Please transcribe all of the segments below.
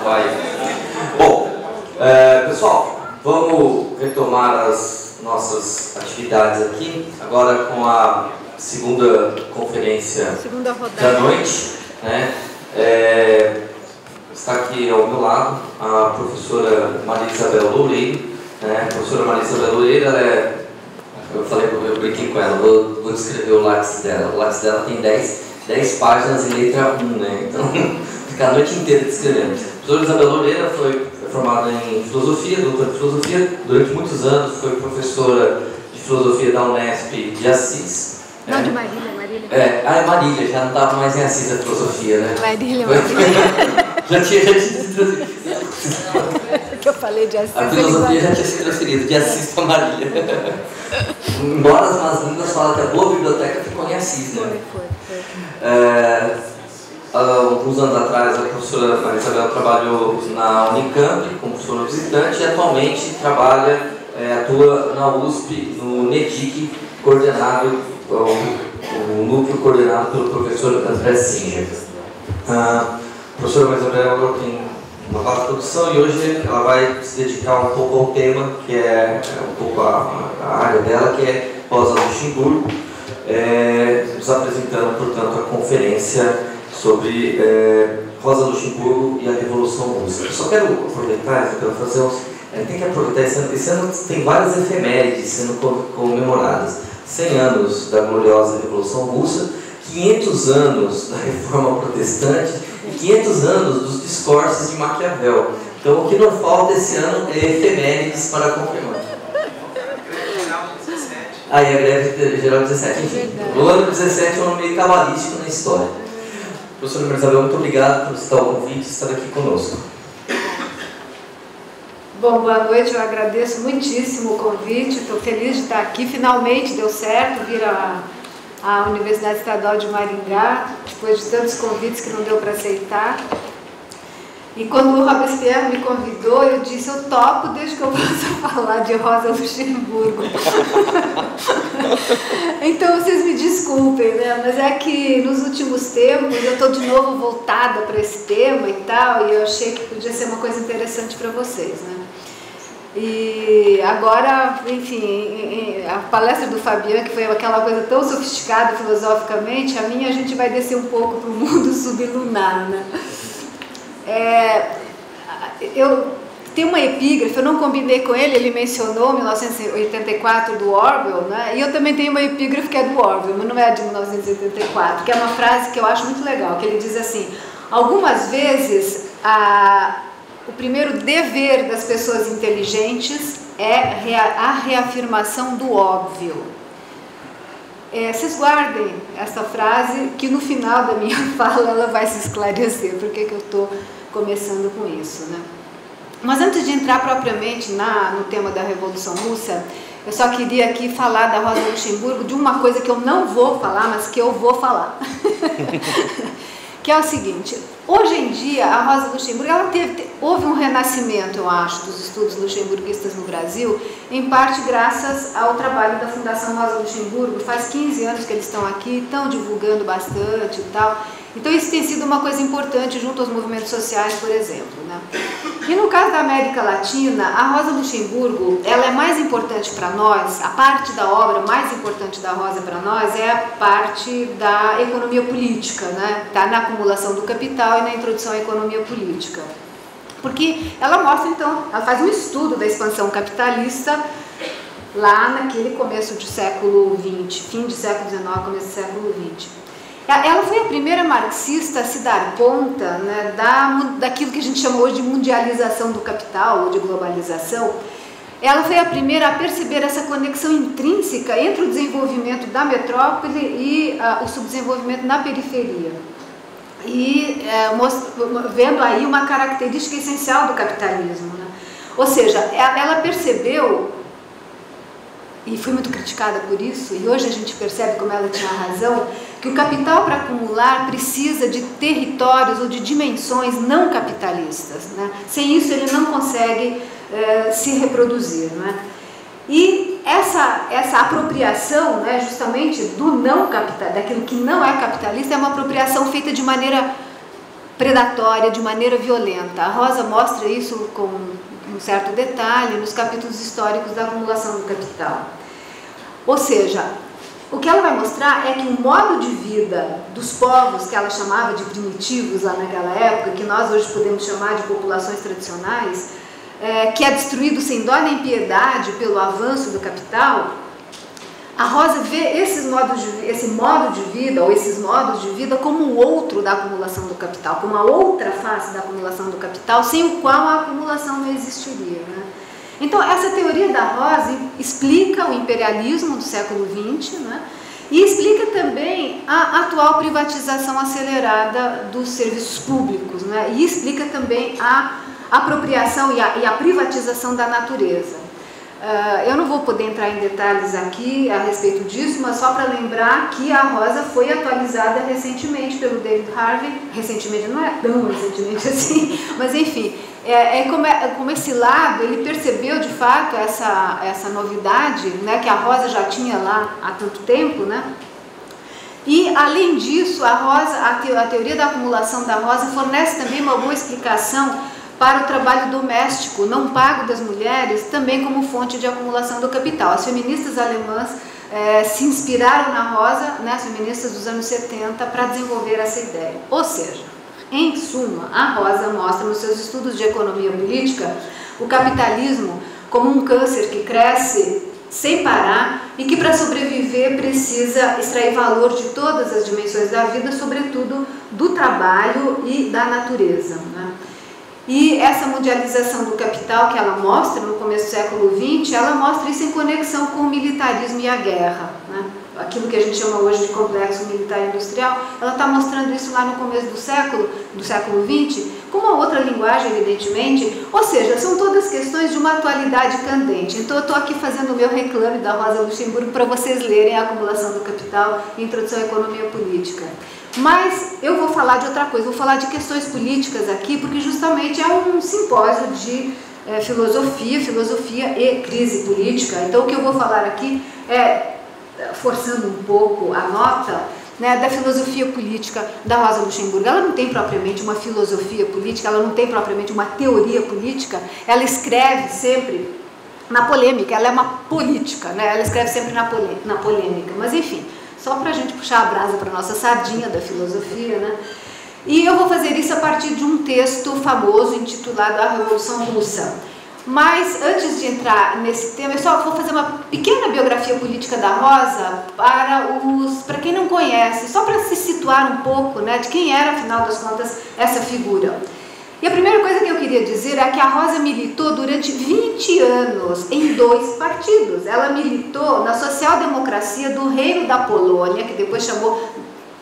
Vai. Bom, pessoal, vamos retomar as nossas atividades aqui, agora com a segunda conferência da noite, né? Está aqui ao meu lado a professora Maria Isabel Loureiro, né? A professora Maria Isabel Loureiro, eu brinquei com ela, vou descrever o lápis dela. O lápis dela tem 10 páginas em letra 1, né? Então, fica a noite inteira descrevendo. A professora Isabel Loureiro foi formada em filosofia, doutora de filosofia, durante muitos anos foi professora de filosofia da Unesp de Assis. Não, de Marília. É Marília, já não estava mais em Assis a filosofia, né? Marília. Já tinha sido transferido. Que eu falei de Assis. A filosofia já tinha sido transferida de Assis para Marília. Embora as más línguas falam que a boa biblioteca ficou em Assis, né? Alguns anos atrás, a professora Maria Isabel trabalhou na Unicamp como professora visitante e atualmente atua na USP, no NEDIC, coordenado, o núcleo coordenado pelo professor André Singer. A professora Maria Isabel tem uma vasta produção e hoje ela vai se dedicar um pouco ao tema, que é um pouco a área dela, que é Rosa Luxemburgo, nos apresentando, portanto, a conferência sobre Rosa Luxemburgo e a Revolução Russa. Eu só quero aproveitar, tem que aproveitar, esse ano tem várias efemérides sendo comemoradas. 100 anos da gloriosa Revolução Russa, 500 anos da Reforma Protestante e 500 anos dos discursos de Maquiavel. Então o que não falta esse ano é efemérides para confirmar. Aí a greve geral 17, enfim. O ano 17 é um ano meio cabalístico na história. Professora Maria Isabel, muito obrigado por aceitar o convite e estar aqui conosco. Bom, boa noite, eu agradeço muitíssimo o convite, estou feliz de estar aqui, finalmente deu certo vir à Universidade Estadual de Maringá, depois de tantos convites que não deu para aceitar. E quando o Robespierre me convidou, eu disse, eu topo desde que eu possa falar de Rosa Luxemburgo. Então vocês me desculpem, né? Mas é que nos últimos tempos eu estou de novo voltada para esse tema e tal, e eu achei que podia ser uma coisa interessante para vocês, né? E agora, enfim, a palestra do Fabian, que foi aquela coisa tão sofisticada filosoficamente, a gente vai descer um pouco para o mundo sublunar, né? Eu tenho uma epígrafe, eu não combinei com ele mencionou 1984 do Orwell, né? E eu também tenho uma epígrafe que é do Orwell, mas não é de 1984, que é uma frase que eu acho muito legal, que ele diz assim: algumas vezes o primeiro dever das pessoas inteligentes é a reafirmação do óbvio. Vocês guardem essa frase, que no final da minha fala ela vai se esclarecer, porque que eu estou começando com isso, né? Mas antes de entrar propriamente no tema da Revolução Russa, eu só queria aqui falar da Rosa Luxemburgo, de uma coisa que eu não vou falar, mas que eu vou falar. Que é o seguinte: hoje em dia a Rosa Luxemburgo, houve um renascimento, eu acho, dos estudos luxemburguistas no Brasil, em parte graças ao trabalho da Fundação Rosa Luxemburgo. Faz 15 anos que eles estão aqui, estão divulgando bastante e tal. Então isso tem sido uma coisa importante junto aos movimentos sociais, por exemplo, né? E no caso da América Latina, a Rosa Luxemburgo, ela é mais importante para nós, a parte da obra mais importante da Rosa para nós é a parte da economia política, né? Tá na acumulação do capital e na introdução à economia política. Porque ela mostra, então, ela faz um estudo da expansão capitalista lá naquele começo do século XX, fim de século XIX, começo do século XX. Ela foi a primeira marxista a se dar conta, né, daquilo que a gente chama hoje de mundialização do capital ou de globalização. Ela foi a primeira a perceber essa conexão intrínseca entre o desenvolvimento da metrópole e o subdesenvolvimento na periferia. E vendo aí uma característica essencial do capitalismo, né? Ou seja, ela percebeu, e foi muito criticada por isso, e hoje a gente percebe como ela tinha razão, que o capital para acumular precisa de territórios ou de dimensões não capitalistas, né? Sem isso ele não consegue se reproduzir, né? E essa apropriação, né, justamente do não capital, daquilo que não é capitalista, é uma apropriação feita de maneira predatória, de maneira violenta. A Rosa mostra isso com um certo detalhe nos capítulos históricos da acumulação do capital. Ou seja, o que ela vai mostrar é que o modo de vida dos povos, que ela chamava de primitivos lá naquela época, que nós hoje podemos chamar de populações tradicionais, que é destruído sem dó nem piedade pelo avanço do capital, a Rosa vê esse modo de vida, ou esses modos de vida, como o outro da acumulação do capital, como a outra face da acumulação do capital, sem o qual a acumulação não existiria, né? Então, essa teoria da Rosa explica o imperialismo do século XX, né? E explica também a atual privatização acelerada dos serviços públicos, né? E explica também a apropriação e a privatização da natureza. Eu não vou poder entrar em detalhes aqui a respeito disso, mas só para lembrar que a Rosa foi atualizada recentemente pelo David Harvey. Recentemente, não é tão recentemente assim, mas enfim, como esse lado, ele percebeu de fato essa novidade, né, que a Rosa já tinha lá há tanto tempo, né? E, além disso, a teoria da acumulação da Rosa fornece também uma boa explicação para o trabalho doméstico não pago das mulheres, também como fonte de acumulação do capital. As feministas alemãs se inspiraram na Rosa, né, as feministas dos anos 70, para desenvolver essa ideia. Ou seja, em suma, a Rosa mostra nos seus estudos de economia política o capitalismo como um câncer que cresce sem parar e que, para sobreviver, precisa extrair valor de todas as dimensões da vida, sobretudo do trabalho e da natureza, né? E essa mundialização do capital que ela mostra no começo do século XX, ela mostra isso em conexão com o militarismo e a guerra, né? Aquilo que a gente chama hoje de complexo militar industrial, ela está mostrando isso lá no começo do século XX, com uma outra linguagem, evidentemente, ou seja, são todas questões de uma atualidade candente. Então eu estou aqui fazendo o meu reclame da Rosa Luxemburgo para vocês lerem A Acumulação do Capital e Introdução à Economia Política. Mas eu vou falar de outra coisa, vou falar de questões políticas aqui, porque justamente é um simpósio de filosofia e crise política. Então o que eu vou falar aqui é, forçando um pouco a nota, né, da filosofia política da Rosa Luxemburgo. Ela não tem propriamente uma filosofia política, ela não tem propriamente uma teoria política, ela escreve sempre na polêmica, ela é uma política, né? Ela escreve sempre na polêmica, mas enfim, só para a gente puxar a brasa para a nossa sardinha da filosofia, né? E eu vou fazer isso a partir de um texto famoso intitulado A Revolução Russa. Mas antes de entrar nesse tema, eu só vou fazer uma pequena biografia política da Rosa para quem não conhece, só para se situar um pouco, né, de quem era, afinal das contas, essa figura. E a primeira coisa que eu queria dizer é que a Rosa militou durante 20 anos em 2 partidos. Ela militou na social-democracia do Reino da Polônia, que depois chamou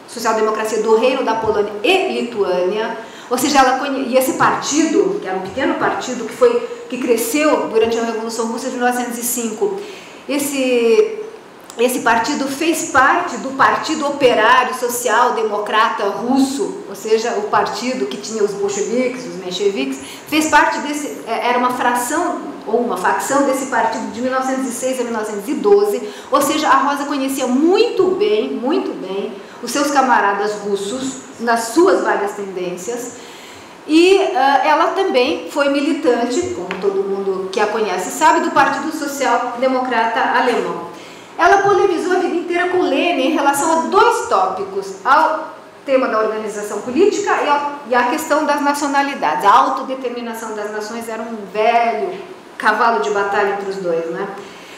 social-democracia do Reino da Polônia e Lituânia. Ou seja, e esse partido, que era um pequeno partido que cresceu durante a Revolução Russa de 1905, esse partido fez parte do Partido Operário Social Democrata Russo, ou seja, o partido que tinha os bolcheviques, os mencheviques, fez parte era uma fração ou uma facção desse partido de 1906 a 1912, ou seja, a Rosa conhecia muito bem os seus camaradas russos nas suas várias tendências, e ela também foi militante, como todo mundo que a conhece sabe, do Partido Social Democrata Alemão. Ela polemizou a vida inteira com Lenin em relação a 2 tópicos, ao tema da organização política e a questão das nacionalidades. A autodeterminação das nações era um velho cavalo de batalha entre os dois, né?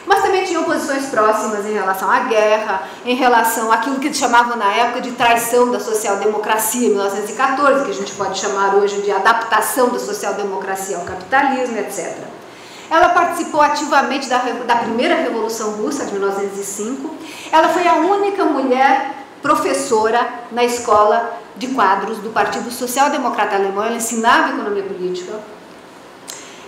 Mas também tinham posições próximas em relação à guerra, em relação àquilo que eles chamavam na época de traição da social-democracia em 1914, que a gente pode chamar hoje de adaptação da social-democracia ao capitalismo, etc. Ela participou ativamente da primeira Revolução Russa, de 1905. Ela foi a única mulher professora na escola de quadros do Partido Social Democrata Alemão. Ela ensinava economia política.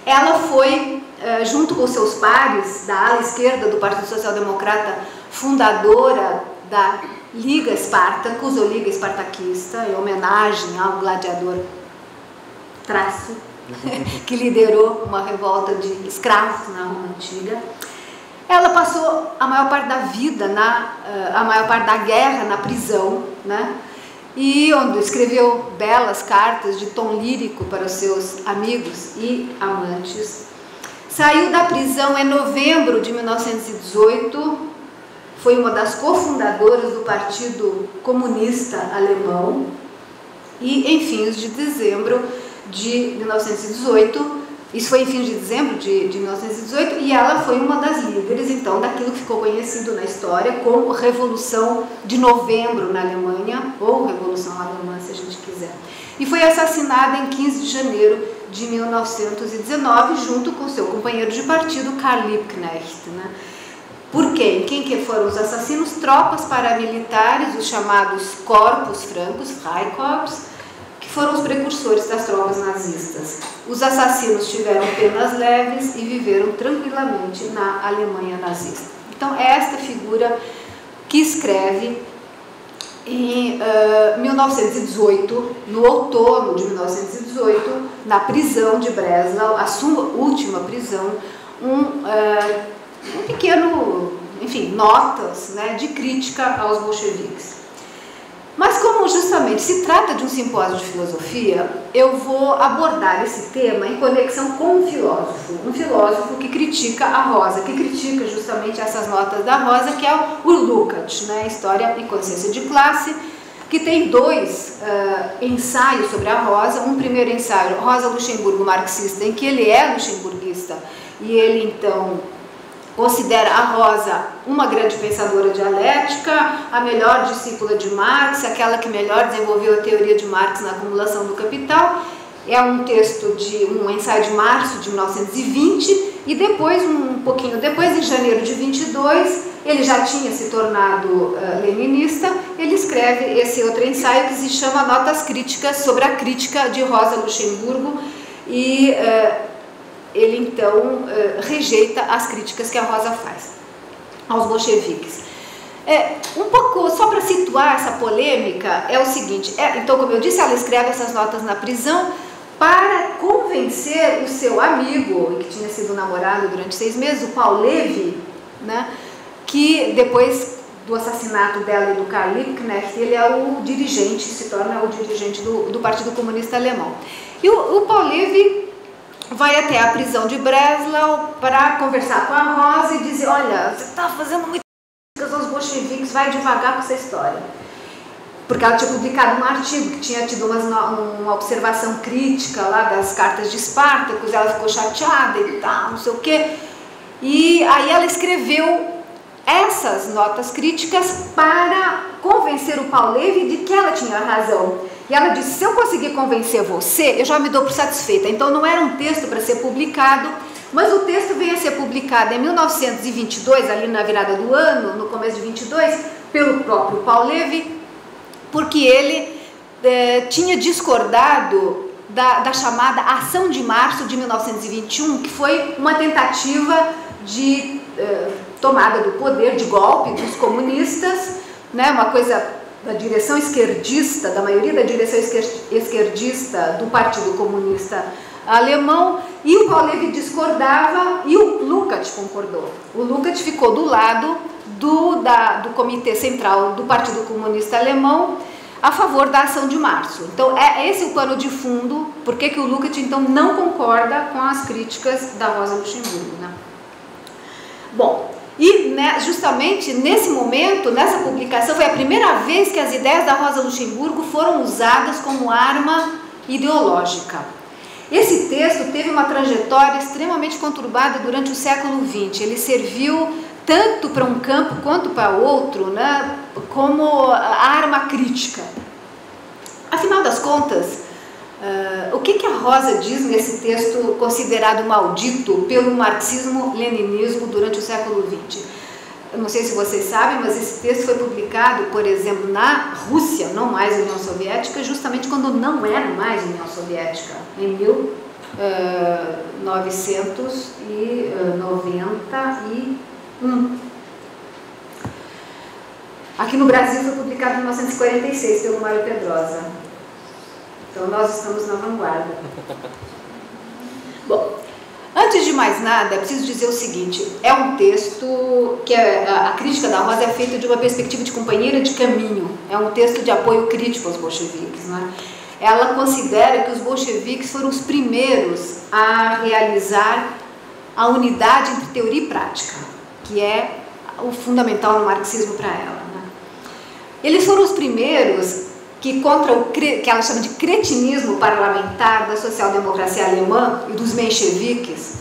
Ela foi, junto com seus pares da ala esquerda do Partido Social Democrata, fundadora da Liga Spartacus, ou Liga Espartaquista, em homenagem ao gladiador Trácio, que liderou uma revolta de escravos na Roma Antiga. Ela passou a maior parte da vida, a maior parte da guerra na prisão, né? e onde escreveu belas cartas de tom lírico para os seus amigos e amantes. Saiu da prisão em novembro de 1918, foi uma das cofundadoras do Partido Comunista Alemão, e em fins de dezembro de 1918, isso foi em fins de dezembro de 1918, e ela foi uma das líderes, então, daquilo que ficou conhecido na história como Revolução de Novembro na Alemanha, ou Revolução Alemã, se a gente quiser. E foi assassinada em 15 de janeiro de 1919, junto com seu companheiro de partido, Karl Liebknecht, né? Por quem? Quem que foram os assassinos? Tropas paramilitares, os chamados Corpos Francos, Freikorps, que foram os precursores das tropas nazistas. Os assassinos tiveram penas leves e viveram tranquilamente na Alemanha nazista. Então, é esta figura que escreve em 1918, no outono de 1918, na prisão de Breslau, a sua última prisão, um pequeno, enfim, notas, né, de crítica aos bolcheviques. Mas como justamente se trata de um simpósio de filosofia, eu vou abordar esse tema em conexão com um filósofo que critica a Rosa, que critica justamente essas notas da Rosa, que é o Lukács, né, História e Consciência de Classe, que tem dois ensaios sobre a Rosa. Um primeiro ensaio, Rosa Luxemburgo marxista, em que ele é luxemburguista e ele então considera a Rosa uma grande pensadora dialética, a melhor discípula de Marx, aquela que melhor desenvolveu a teoria de Marx na acumulação do capital. É um texto de um ensaio de março de 1920, e depois, um pouquinho depois, em janeiro de 22, ele já tinha se tornado leninista, ele escreve esse outro ensaio que se chama Notas Críticas sobre a crítica de Rosa Luxemburgo, e ele então rejeita as críticas que a Rosa faz aos bolcheviques. Um pouco, só para situar essa polêmica, é o seguinte, então, como eu disse, ela escreve essas notas na prisão para convencer o seu amigo, que tinha sido namorado durante 6 meses, o Paul Levy, né, que depois do assassinato dela e do Karl Liebknecht, ele é o dirigente, se torna o dirigente do Partido Comunista Alemão. E o Paul Levy vai até a prisão de Breslau para conversar com a Rosa e dizer: olha, você está fazendo muitas críticas aos bolcheviques, vai devagar com essa história. Porque ela tinha publicado um artigo que tinha tido uma observação crítica lá das cartas de Espartacus, ela ficou chateada e tal, não sei o quê. E aí ela escreveu essas notas críticas para convencer o Paul Levy de que ela tinha razão. E ela disse: se eu conseguir convencer você, eu já me dou por satisfeita. Então não era um texto para ser publicado, mas o texto veio a ser publicado em 1922, ali na virada do ano, no começo de 22, pelo próprio Paul Levy, porque ele tinha discordado da chamada Ação de Março de 1921, que foi uma tentativa de tomada do poder, de golpe dos comunistas, né, uma coisa da direção esquerdista, da maioria da direção esquerdista do Partido Comunista Alemão, e o Paul Levy discordava e o Lukács concordou. O Lukács ficou do lado do Comitê Central do Partido Comunista Alemão a favor da Ação de Março. Então é esse o pano de fundo, porque que o Lukács então não concorda com as críticas da Rosa Luxemburgo, né? Bom, e justamente nesse momento, nessa publicação, foi a primeira vez que as ideias da Rosa Luxemburgo foram usadas como arma ideológica. Esse texto teve uma trajetória extremamente conturbada durante o século XX. Ele serviu tanto para um campo quanto para outro, né, como arma crítica. Afinal das contas, o que a Rosa diz nesse texto considerado maldito pelo marxismo-leninismo durante o século XX? Eu não sei se vocês sabem, mas esse texto foi publicado, por exemplo, na Rússia, não mais União Soviética, justamente quando não era mais União Soviética, em 1991. Aqui no Brasil foi publicado em 1946 pelo Mário Pedrosa. Então nós estamos na vanguarda. Bom, antes de mais nada, é preciso dizer o seguinte, é um texto que a crítica da Rosa é feita de uma perspectiva de companheira de caminho, é um texto de apoio crítico aos bolcheviques, né? Ela considera que os bolcheviques foram os primeiros a realizar a unidade entre teoria e prática, que é o fundamental no marxismo para ela, né? Eles foram os primeiros que contra o que ela chama de cretinismo parlamentar da social-democracia alemã e dos mencheviques,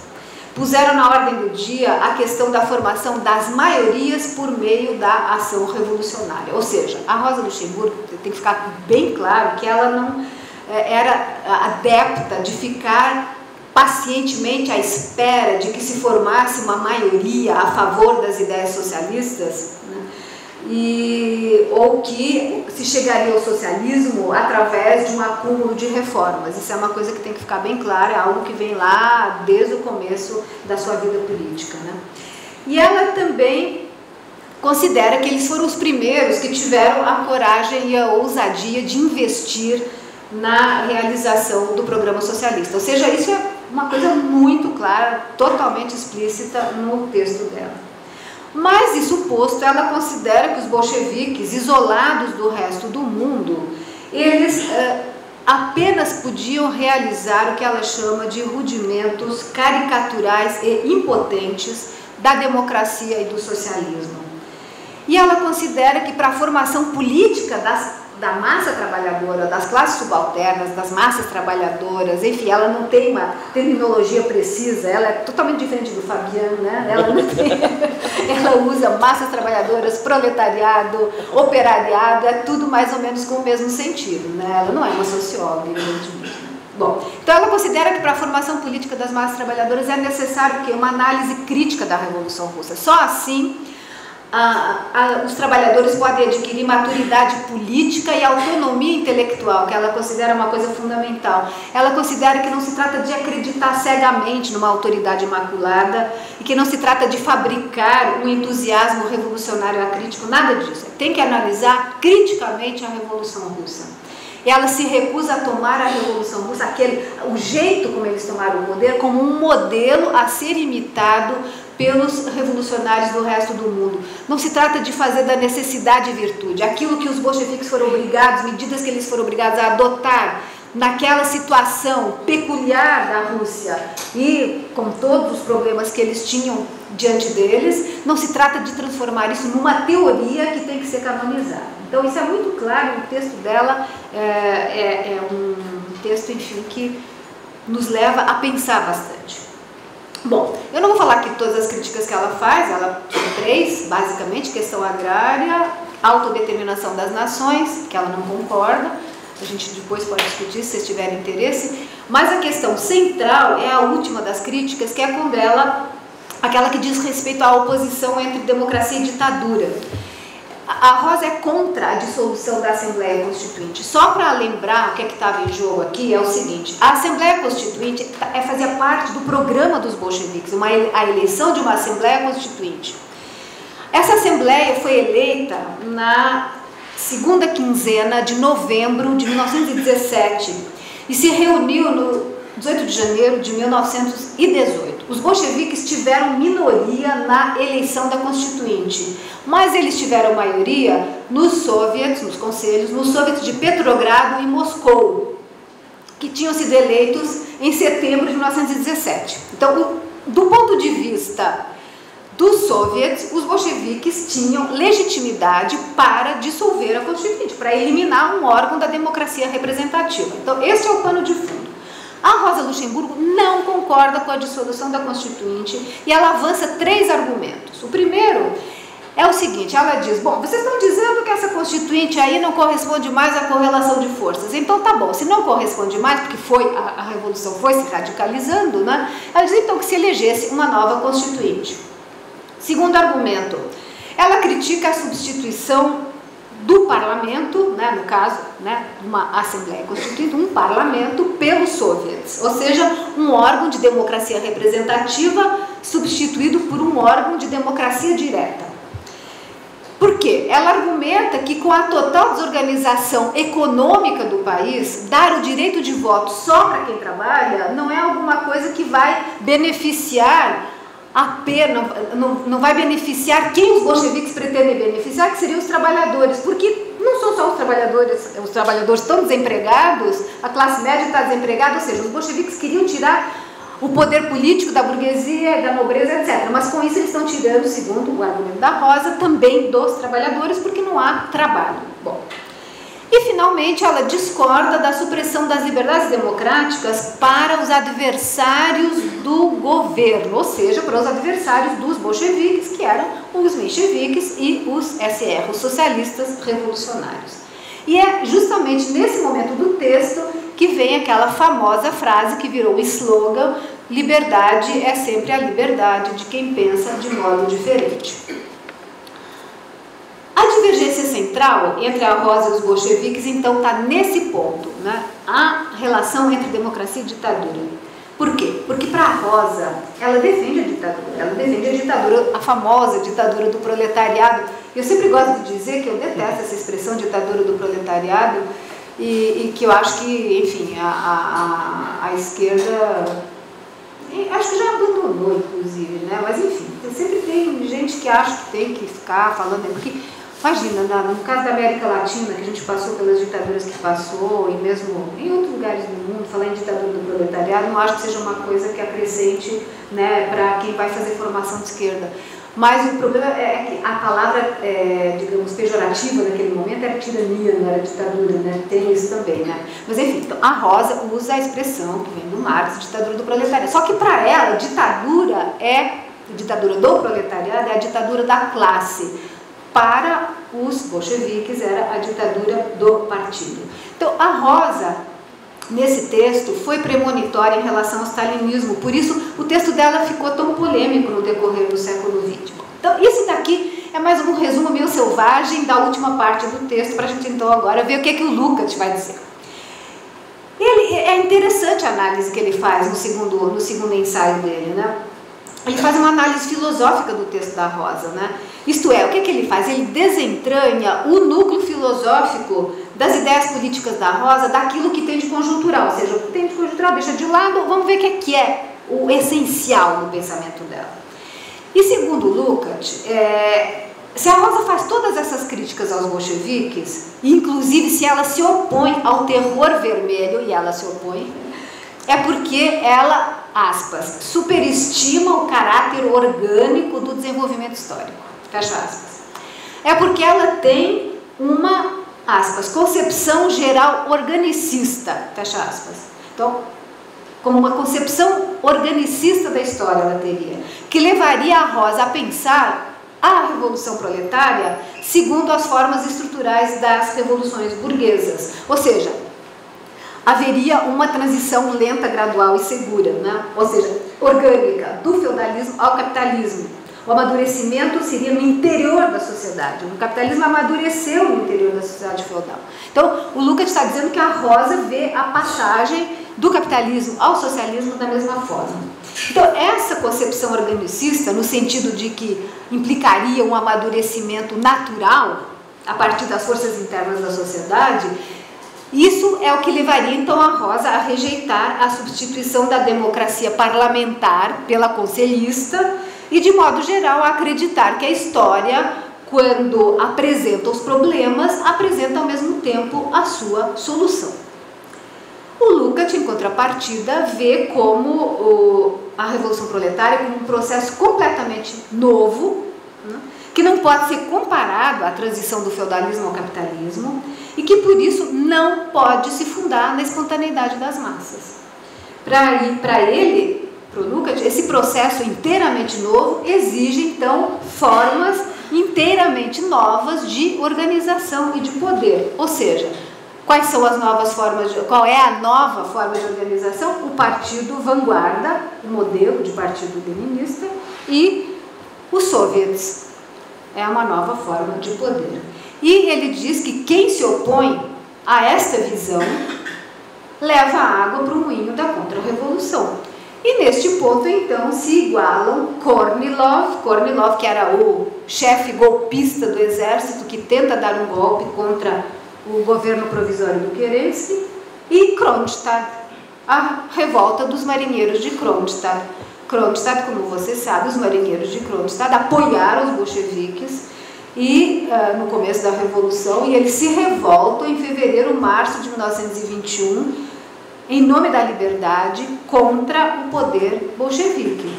puseram na ordem do dia a questão da formação das maiorias por meio da ação revolucionária. Ou seja, a Rosa Luxemburgo, tem que ficar bem claro que ela não era adepta de ficar pacientemente à espera de que se formasse uma maioria a favor das ideias socialistas, né? Ou que se chegaria ao socialismo através de um acúmulo de reformas. Isso é uma coisa que tem que ficar bem clara, é algo que vem lá desde o começo da sua vida política, né? E ela também considera que eles foram os primeiros que tiveram a coragem e a ousadia de investir na realização do programa socialista. Ou seja, isso é uma coisa muito clara, totalmente explícita no texto dela. Mas isso posto, ela considera que os bolcheviques, isolados do resto do mundo, eles apenas podiam realizar o que ela chama de rudimentos caricaturais e impotentes da democracia e do socialismo. E ela considera que para a formação política da massa trabalhadora, das classes subalternas, das massas trabalhadoras, enfim, ela não tem uma terminologia precisa, ela é totalmente diferente do Fabiano, né? Ela não tem, ela usa massas trabalhadoras, proletariado, operariado, é tudo mais ou menos com o mesmo sentido, né? Ela não é uma socióloga, evidentemente. Bom, então ela considera que para a formação política das massas trabalhadoras é necessário que uma análise crítica da Revolução Russa. Só assim os trabalhadores podem adquirir maturidade política e autonomia intelectual, que ela considera uma coisa fundamental. Ela considera que não se trata de acreditar cegamente numa autoridade imaculada e que não se trata de fabricar um entusiasmo revolucionário acrítico, nada disso. Tem que analisar criticamente a Revolução Russa. Ela se recusa a tomar a Revolução Russa, o jeito como eles tomaram o poder, como um modelo a ser imitado pelos revolucionários do resto do mundo. Não se trata de fazer da necessidade virtude, aquilo que os bolcheviques foram obrigados, medidas que eles foram obrigados a adotar naquela situação peculiar da Rússia e com todos os problemas que eles tinham diante deles, não se trata de transformar isso numa teoria que tem que ser canonizada. Então isso é muito claro, o texto dela é um texto, enfim, que nos leva a pensar bastante. Bom, eu não vou falar aqui todas as críticas que ela faz, ela tem 3, basicamente: questão agrária, autodeterminação das nações, que ela não concorda, a gente depois pode discutir se vocês tiverem interesse, mas a questão central é a última das críticas, que é quando aquela que diz respeito à oposição entre democracia e ditadura. A Rosa é contra a dissolução da Assembleia Constituinte. Só para lembrar o que estava em jogo aqui, é o seguinte: a Assembleia Constituinte fazia parte do programa dos bolcheviques, a eleição de uma Assembleia Constituinte. Essa Assembleia foi eleita na segunda quinzena de novembro de 1917 e se reuniu no 18 de janeiro de 1918. Os bolcheviques tiveram minoria na eleição da Constituinte, mas eles tiveram maioria nos soviets, nos conselhos, nos soviets de Petrogrado e Moscou, que tinham sido eleitos em setembro de 1917. Então, do ponto de vista dos soviets, os bolcheviques tinham legitimidade para dissolver a Constituinte, para eliminar um órgão da democracia representativa. Então, esse é o pano de fundo. A Rosa Luxemburgo não concorda com a dissolução da Constituinte e ela avança 3 argumentos. O primeiro é o seguinte: ela diz, bom, vocês estão dizendo que essa Constituinte aí não corresponde mais à correlação de forças, então tá bom, se não corresponde mais, porque a Revolução foi se radicalizando, né? Ela diz então que se elegesse uma nova Constituinte. Segundo argumento, ela critica a substituição do parlamento, né, no caso, né, uma Assembleia Constituinte, um parlamento pelos soviets, ou seja, um órgão de democracia representativa substituído por um órgão de democracia direta. Por quê? Ela argumenta que com a total desorganização econômica do país, dar o direito de voto só para quem trabalha não é alguma coisa que vai beneficiar apenas, não vai beneficiar quem os bolcheviques pretendem beneficiar, que seriam os trabalhadores, porque não são só os trabalhadores estão desempregados, a classe média está desempregada, ou seja, os bolcheviques queriam tirar o poder político da burguesia, da nobreza, etc. Mas com isso eles estão tirando, segundo o argumento da Rosa, também dos trabalhadores, porque não há trabalho. Bom. E, finalmente, ela discorda da supressão das liberdades democráticas para os adversários do governo, ou seja, para os adversários dos bolcheviques, que eram os mencheviques e os SR, os socialistas revolucionários. E é justamente nesse momento do texto que vem aquela famosa frase que virou o slogan: liberdade é sempre a liberdade de quem pensa de modo diferente. A divergência central entre a Rosa e os bolcheviques, então, está nesse ponto, né? A relação entre democracia e ditadura. Por quê? Porque para a Rosa, ela defende a ditadura, a famosa ditadura do proletariado. Eu sempre gosto de dizer que eu detesto essa expressão ditadura do proletariado e que eu acho que, enfim, a esquerda, acho que já abandonou, inclusive, né? Mas, enfim, sempre tem gente que acha que tem que ficar falando, porque imagina, no caso da América Latina, que a gente passou pelas ditaduras que passou, e mesmo em outros lugares do mundo, falar em ditadura do proletariado, não acho que seja uma coisa que acrescente, né, para quem vai fazer formação de esquerda. Mas o problema é que a palavra, digamos, pejorativa naquele momento era tirania, não era ditadura, né? Tem isso também, né? Mas enfim, então, a Rosa usa a expressão que vem do Marx, ditadura do proletariado. Só que para ela, ditadura do proletariado é a ditadura da classe. Para os bolcheviques era a ditadura do partido. Então, a Rosa, nesse texto, foi premonitória em relação ao stalinismo, por isso o texto dela ficou tão polêmico no decorrer do século XX. Então, isso daqui é mais um resumo meio selvagem da última parte do texto, para a gente então agora ver o que o Lukács vai dizer. É interessante a análise que ele faz no segundo ensaio dele, né? Ele faz uma análise filosófica do texto da Rosa, né? Isto é, o que ele faz? Ele desentranha o núcleo filosófico das ideias políticas da Rosa, daquilo que tem de conjuntural, ou seja, o que tem de conjuntural deixa de lado, vamos ver o que é o essencial no pensamento dela. E segundo Lukács, se a Rosa faz todas essas críticas aos bolcheviques, inclusive se ela se opõe ao terror vermelho, e ela se opõe, é porque ela, aspas, superestima o caráter orgânico do desenvolvimento histórico. Fecha aspas. É porque ela tem uma, aspas, concepção geral organicista, fecha aspas. Então, como uma concepção organicista da história ela teria, que levaria a Rosa a pensar a Revolução Proletária segundo as formas estruturais das revoluções burguesas. Ou seja, haveria uma transição lenta, gradual e segura, né? Ou seja, orgânica, do feudalismo ao capitalismo. O amadurecimento seria no interior da sociedade. O capitalismo amadureceu no interior da sociedade feudal. Então, o Lukács está dizendo que a Rosa vê a passagem do capitalismo ao socialismo da mesma forma. Então, essa concepção organicista, no sentido de que implicaria um amadurecimento natural a partir das forças internas da sociedade, isso é o que levaria, então, a Rosa a rejeitar a substituição da democracia parlamentar pela conselhista e, de modo geral, a acreditar que a história, quando apresenta os problemas, apresenta ao mesmo tempo a sua solução. O Lukács, em contrapartida, vê como a Revolução Proletária como um processo completamente novo, né, que não pode ser comparado à transição do feudalismo ao capitalismo e que, por isso, não pode se fundar na espontaneidade das massas. Para ele, para o Lukács, esse processo inteiramente novo exige, então, formas inteiramente novas de organização e de poder. Ou seja, quais são as novas formas, qual é a nova forma de organização? O partido vanguarda, o modelo de partido leninista, e os soviets. É uma nova forma de poder. E ele diz que quem se opõe a esta visão leva a água para o moinho da contra-revolução. E neste ponto, então, se igualam Kornilov, que era o chefe golpista do exército, que tenta dar um golpe contra o governo provisório do Kerensky, e Kronstadt, a revolta dos marinheiros de Kronstadt. Kronstadt, como você sabe, os marinheiros de Kronstadt apoiaram os bolcheviques e no começo da Revolução, e eles se revoltam em fevereiro, março de 1921, em nome da liberdade, contra o poder bolchevique.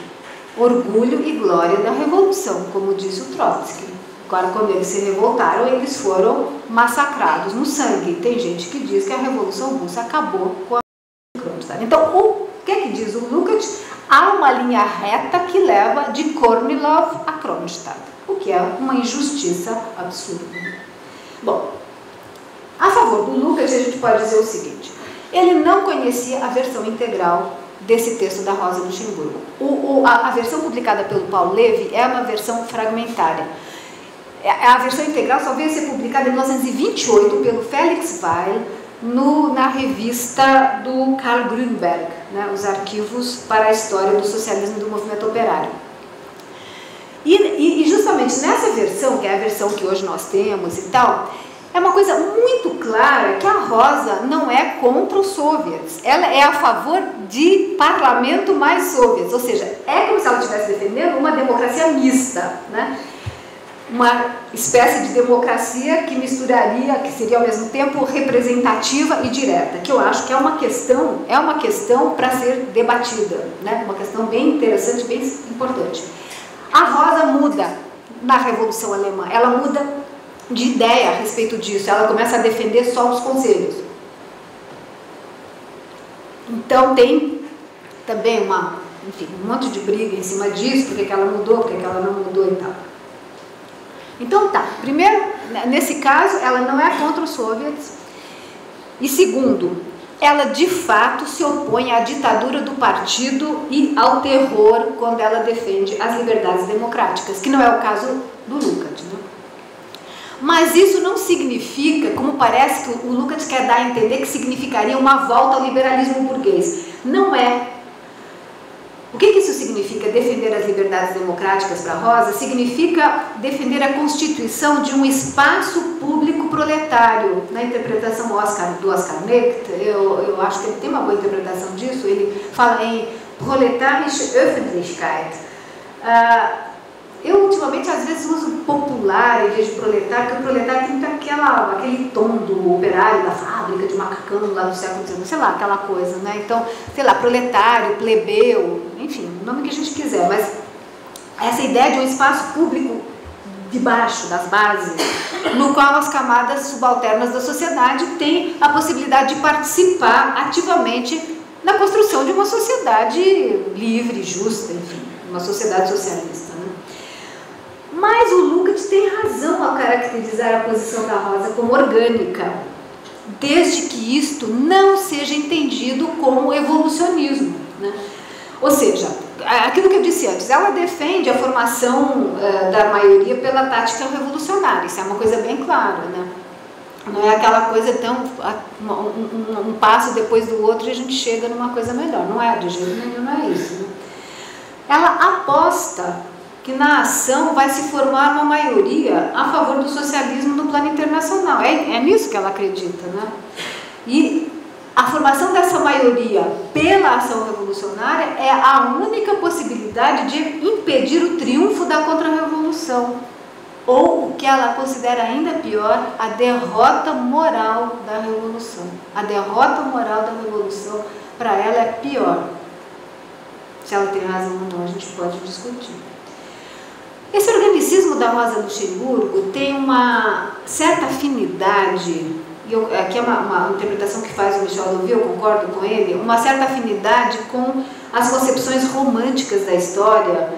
Orgulho e glória da Revolução, como disse o Trotsky. Agora, quando eles se revoltaram, eles foram massacrados no sangue. Tem gente que diz que a Revolução Russa acabou com a Kronstadt. Então, o que diz o Lukács? Há uma linha reta que leva de Kornilov a Kronstadt, o que é uma injustiça absurda. Bom, a favor do Lukács, a gente pode dizer o seguinte: ele não conhecia a versão integral desse texto da Rosa Luxemburgo. A versão publicada pelo Paul Levy é uma versão fragmentária. A versão integral só veio a ser publicada em 1928 pelo Felix Weil na revista do Karl Grünberg, né, Os Arquivos para a História do Socialismo e do Movimento Operário. E justamente nessa versão, que é a versão que hoje nós temos e tal, é uma coisa muito clara que a Rosa não é contra os soviets, ela é a favor de parlamento mais soviets, ou seja, é como se ela estivesse defendendo uma democracia mista, né? Uma espécie de democracia que misturaria, que seria ao mesmo tempo representativa e direta, que eu acho que é uma questão para ser debatida, né? Uma questão bem interessante, bem importante. A Rosa muda na Revolução Alemã, ela muda de ideia a respeito disso, ela começa a defender só os conselhos. Então tem também um monte de briga em cima disso, porque que ela mudou, porque que ela não mudou e tal. Então tá, primeiro, nesse caso, ela não é contra os soviets, e segundo, ela de fato se opõe à ditadura do partido e ao terror quando ela defende as liberdades democráticas, que não é o caso do Lukács, né? Mas isso não significa, como parece que o Lukács quer dar a entender, que significaria uma volta ao liberalismo burguês. Não é. O que isso significa, defender as liberdades democráticas para a Rosa? Significa defender a constituição de um espaço público proletário. Na interpretação do Oscar Necht, eu acho que ele tem uma boa interpretação disso, ele fala em proletarische Öffentlichkeit. Eu ultimamente às vezes uso popular em vez de proletário, porque o proletário tem muito aquele tom do operário da fábrica de macacão lá do século XIX, sei lá, aquela coisa, né? Então, sei lá, proletário, plebeu, enfim, o nome que a gente quiser, mas essa ideia de um espaço público de baixo, das bases, no qual as camadas subalternas da sociedade têm a possibilidade de participar ativamente na construção de uma sociedade livre, justa, enfim, uma sociedade socialista, né? Mas o Lukács tem razão ao caracterizar a posição da Rosa como orgânica, desde que isto não seja entendido como evolucionismo, né? Ou seja, aquilo que eu disse antes, ela defende a formação da maioria pela tática revolucionária, isso é uma coisa bem clara, né? Não é aquela coisa tão um passo depois do outro e a gente chega numa coisa melhor, não é, de jeito nenhum, não é isso, né? Ela aposta que na ação vai se formar uma maioria a favor do socialismo no plano internacional. É nisso que ela acredita, né? E a formação dessa maioria pela ação revolucionária é a única possibilidade de impedir o triunfo da contra-revolução, ou o que ela considera ainda pior, a derrota moral da revolução. A derrota moral da revolução, para ela, é pior. Se ela tem razão ou não, a gente pode discutir. Esse organicismo da Rosa Luxemburgo tem uma certa afinidade, e aqui é uma interpretação que faz o Michel Louvier, eu concordo com ele, uma certa afinidade com as concepções românticas da história,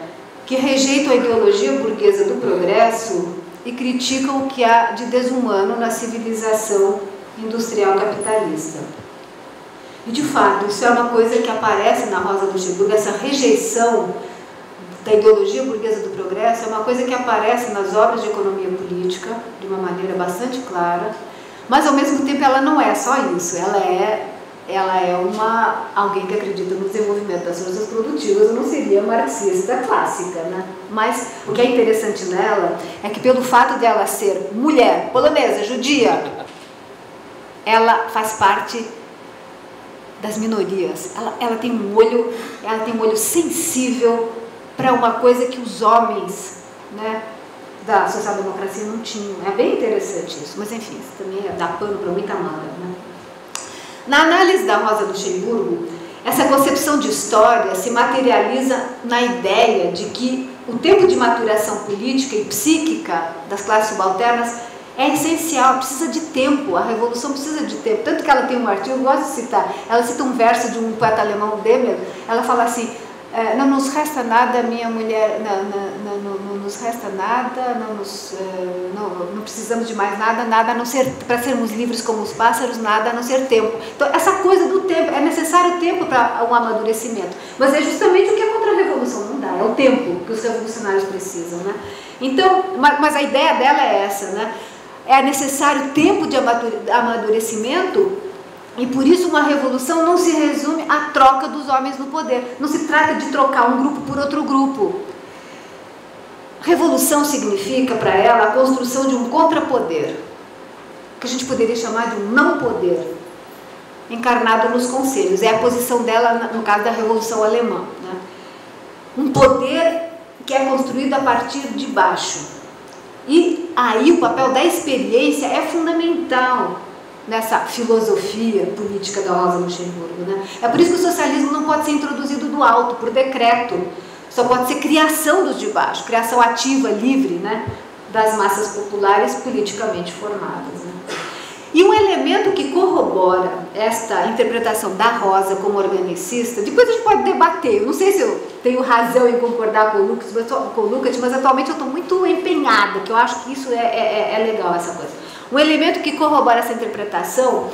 que rejeitam a ideologia burguesa do progresso e criticam o que há de desumano na civilização industrial capitalista. E de fato, isso é uma coisa que aparece na Rosa Luxemburgo, essa rejeição da ideologia burguesa do progresso, é uma coisa que aparece nas obras de economia política de uma maneira bastante clara, mas ao mesmo tempo ela não é só isso, ela é alguém que acredita no desenvolvimento das forças produtivas, não seria marxista clássica, né? Mas o que é interessante nela é que, pelo fato de ela ser mulher, polonesa, judia, ela faz parte das minorias. Ela tem um olho sensível para uma coisa que os homens, né, da social-democracia não tinham. É bem interessante isso, mas enfim, isso também dá pano para muita manga, né? Na análise da Rosa Luxemburgo, essa concepção de história se materializa na ideia de que o tempo de maturação política e psíquica das classes subalternas é essencial, precisa de tempo, a revolução precisa de tempo. Tanto que ela tem um artigo, eu gosto de citar, ela cita um verso de um poeta alemão, Demel, ela fala assim: não nos resta nada, minha mulher, não nos resta nada, não precisamos de mais nada, nada a não ser, para sermos livres como os pássaros, nada a não ser tempo. Então, essa coisa do tempo, é necessário tempo para um amadurecimento, mas é justamente o que a contra-revolução não dá, é o tempo que os revolucionários precisam, né? Então, mas a ideia dela é essa, né? É necessário tempo de amadurecimento. E por isso uma revolução não se resume à troca dos homens no poder. Não se trata de trocar um grupo por outro grupo. Revolução significa para ela a construção de um contrapoder, que a gente poderia chamar de um não-poder, encarnado nos conselhos. É a posição dela no caso da Revolução Alemã, né? Um poder que é construído a partir de baixo. E aí o papel da experiência é fundamental nessa filosofia política da Rosa Luxemburgo, né? É por isso que o socialismo não pode ser introduzido do alto, por decreto. Só pode ser criação dos de baixo, criação ativa, livre, né, das massas populares politicamente formadas, né? E um elemento que corrobora esta interpretação da Rosa como organicista, depois a gente pode debater, eu não sei se eu tenho razão em concordar com o Lukács, mas atualmente eu estou muito empenhada, que eu acho que isso é legal, essa coisa. Um elemento que corrobora essa interpretação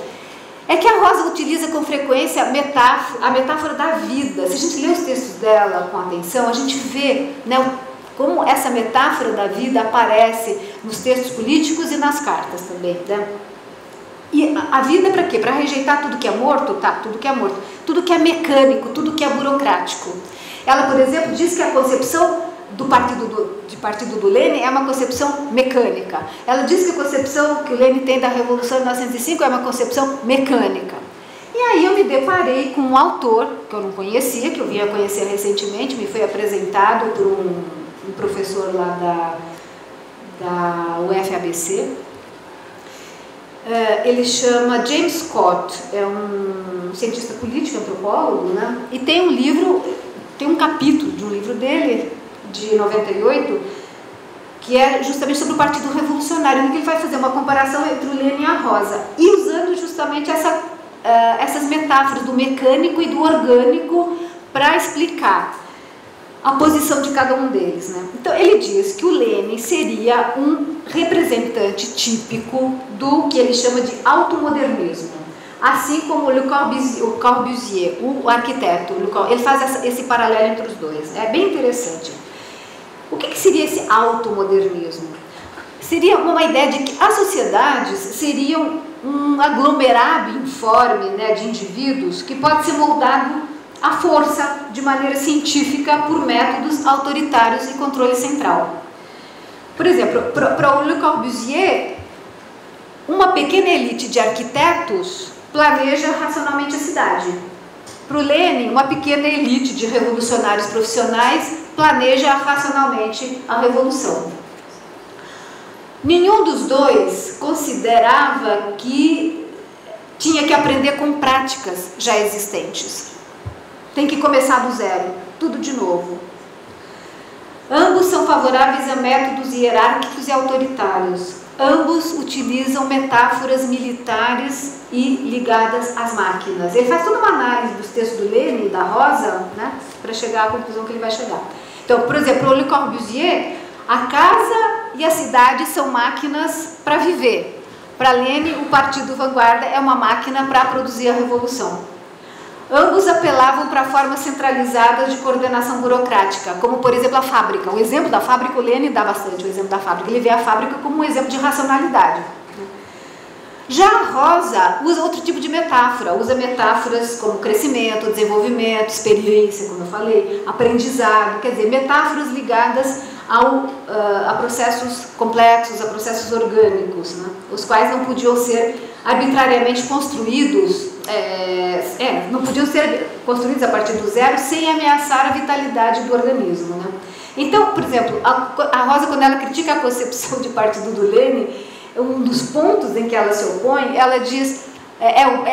é que a Rosa utiliza com frequência a metáfora da vida. Se a gente lê os textos dela com atenção, a gente vê, né, como essa metáfora da vida aparece nos textos políticos e nas cartas também, né? E a vida é para quê? Para rejeitar tudo que é morto? Tá, tudo que é morto. Tudo que é mecânico, tudo que é burocrático. Ela, por exemplo, diz que a concepção do partido do Lênin é uma concepção mecânica. Ela diz que a concepção que o Lênin tem da Revolução de 1905 é uma concepção mecânica. E aí eu me deparei com um autor que eu não conhecia, que eu vim a conhecer recentemente, me foi apresentado por um professor lá da UFABC. Ele chama James Scott, é um cientista político, antropólogo, né? E tem um livro, tem um capítulo de um livro dele, de 98, que é justamente sobre o Partido Revolucionário, em que ele vai fazer uma comparação entre o Lênin e a Rosa, e usando justamente essas metáforas do mecânico e do orgânico para explicar a posição de cada um deles, né? Então ele diz que o Lênin seria um representante típico do que ele chama de automodernismo, assim como Le Corbusier, o arquiteto, ele faz esse paralelo entre os dois. É bem interessante. O que seria esse automodernismo? Seria uma ideia de que as sociedades seriam um aglomerado informe, né, de indivíduos que pode ser moldado à força, de maneira científica, por métodos autoritários e controle central. Por exemplo, para o Le Corbusier, uma pequena elite de arquitetos planeja racionalmente a cidade. Para o Lênin, uma pequena elite de revolucionários profissionais planeja racionalmente a revolução. Nenhum dos dois considerava que tinha que aprender com práticas já existentes. Tem que começar do zero, tudo de novo. Ambos são favoráveis a métodos hierárquicos e autoritários. Ambos utilizam metáforas militares e ligadas às máquinas. Ele faz toda uma análise dos textos do Lênin e da Rosa, né, para chegar à conclusão que ele vai chegar. Então, por exemplo, o Le Corbusier, a casa e a cidade são máquinas para viver. Para Lênin, o Partido Vanguarda é uma máquina para produzir a revolução. Ambos apelavam para formas centralizadas de coordenação burocrática, como, por exemplo, a fábrica. O exemplo da fábrica, o Lênin dá bastante o exemplo da fábrica. Ele vê a fábrica como um exemplo de racionalidade. Já a Rosa usa outro tipo de metáfora, usa metáforas como crescimento, desenvolvimento, experiência, como eu falei, aprendizado, quer dizer, metáforas ligadas a processos complexos, a processos orgânicos, né? Os quais não podiam ser arbitrariamente construídos, não podiam ser construídos a partir do zero sem ameaçar a vitalidade do organismo, né? Então, por exemplo, a Rosa, quando ela critica a concepção de partido do Lênin, um dos pontos em que ela se opõe, ela diz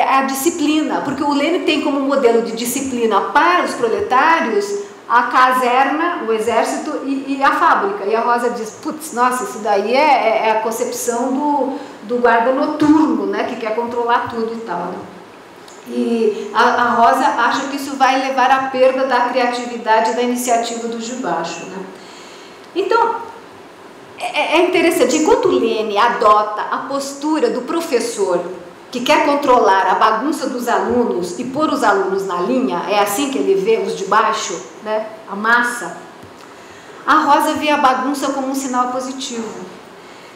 a disciplina, porque o Lênin tem como modelo de disciplina para os proletários a caserna, o exército e a fábrica. E a Rosa diz, putz, nossa, isso daí é a concepção do guarda noturno, né, que quer controlar tudo e tal, né? E a Rosa acha que isso vai levar à perda da criatividade e da iniciativa dos de baixo, né? Então, é interessante, enquanto Lênin adota a postura do professor que quer controlar a bagunça dos alunos e pôr os alunos na linha, é assim que ele vê os de baixo, né, a massa, a Rosa vê a bagunça como um sinal positivo,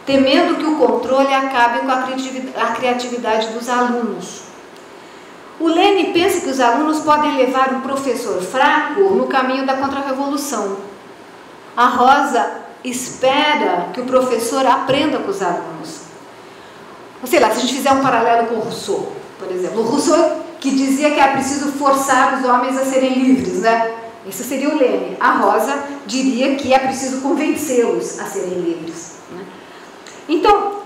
temendo que o controle acabe com a criatividade dos alunos. O Lênin pensa que os alunos podem levar um professor fraco no caminho da contra-revolução. A Rosa espera que o professor aprenda com os alunos. Sei lá, se a gente fizer um paralelo com o Rousseau, por exemplo. O Rousseau que dizia que era preciso forçar os homens a serem livres, né? Esse seria o Lênin. A Rosa diria que é preciso convencê-los a serem livres, né? Então,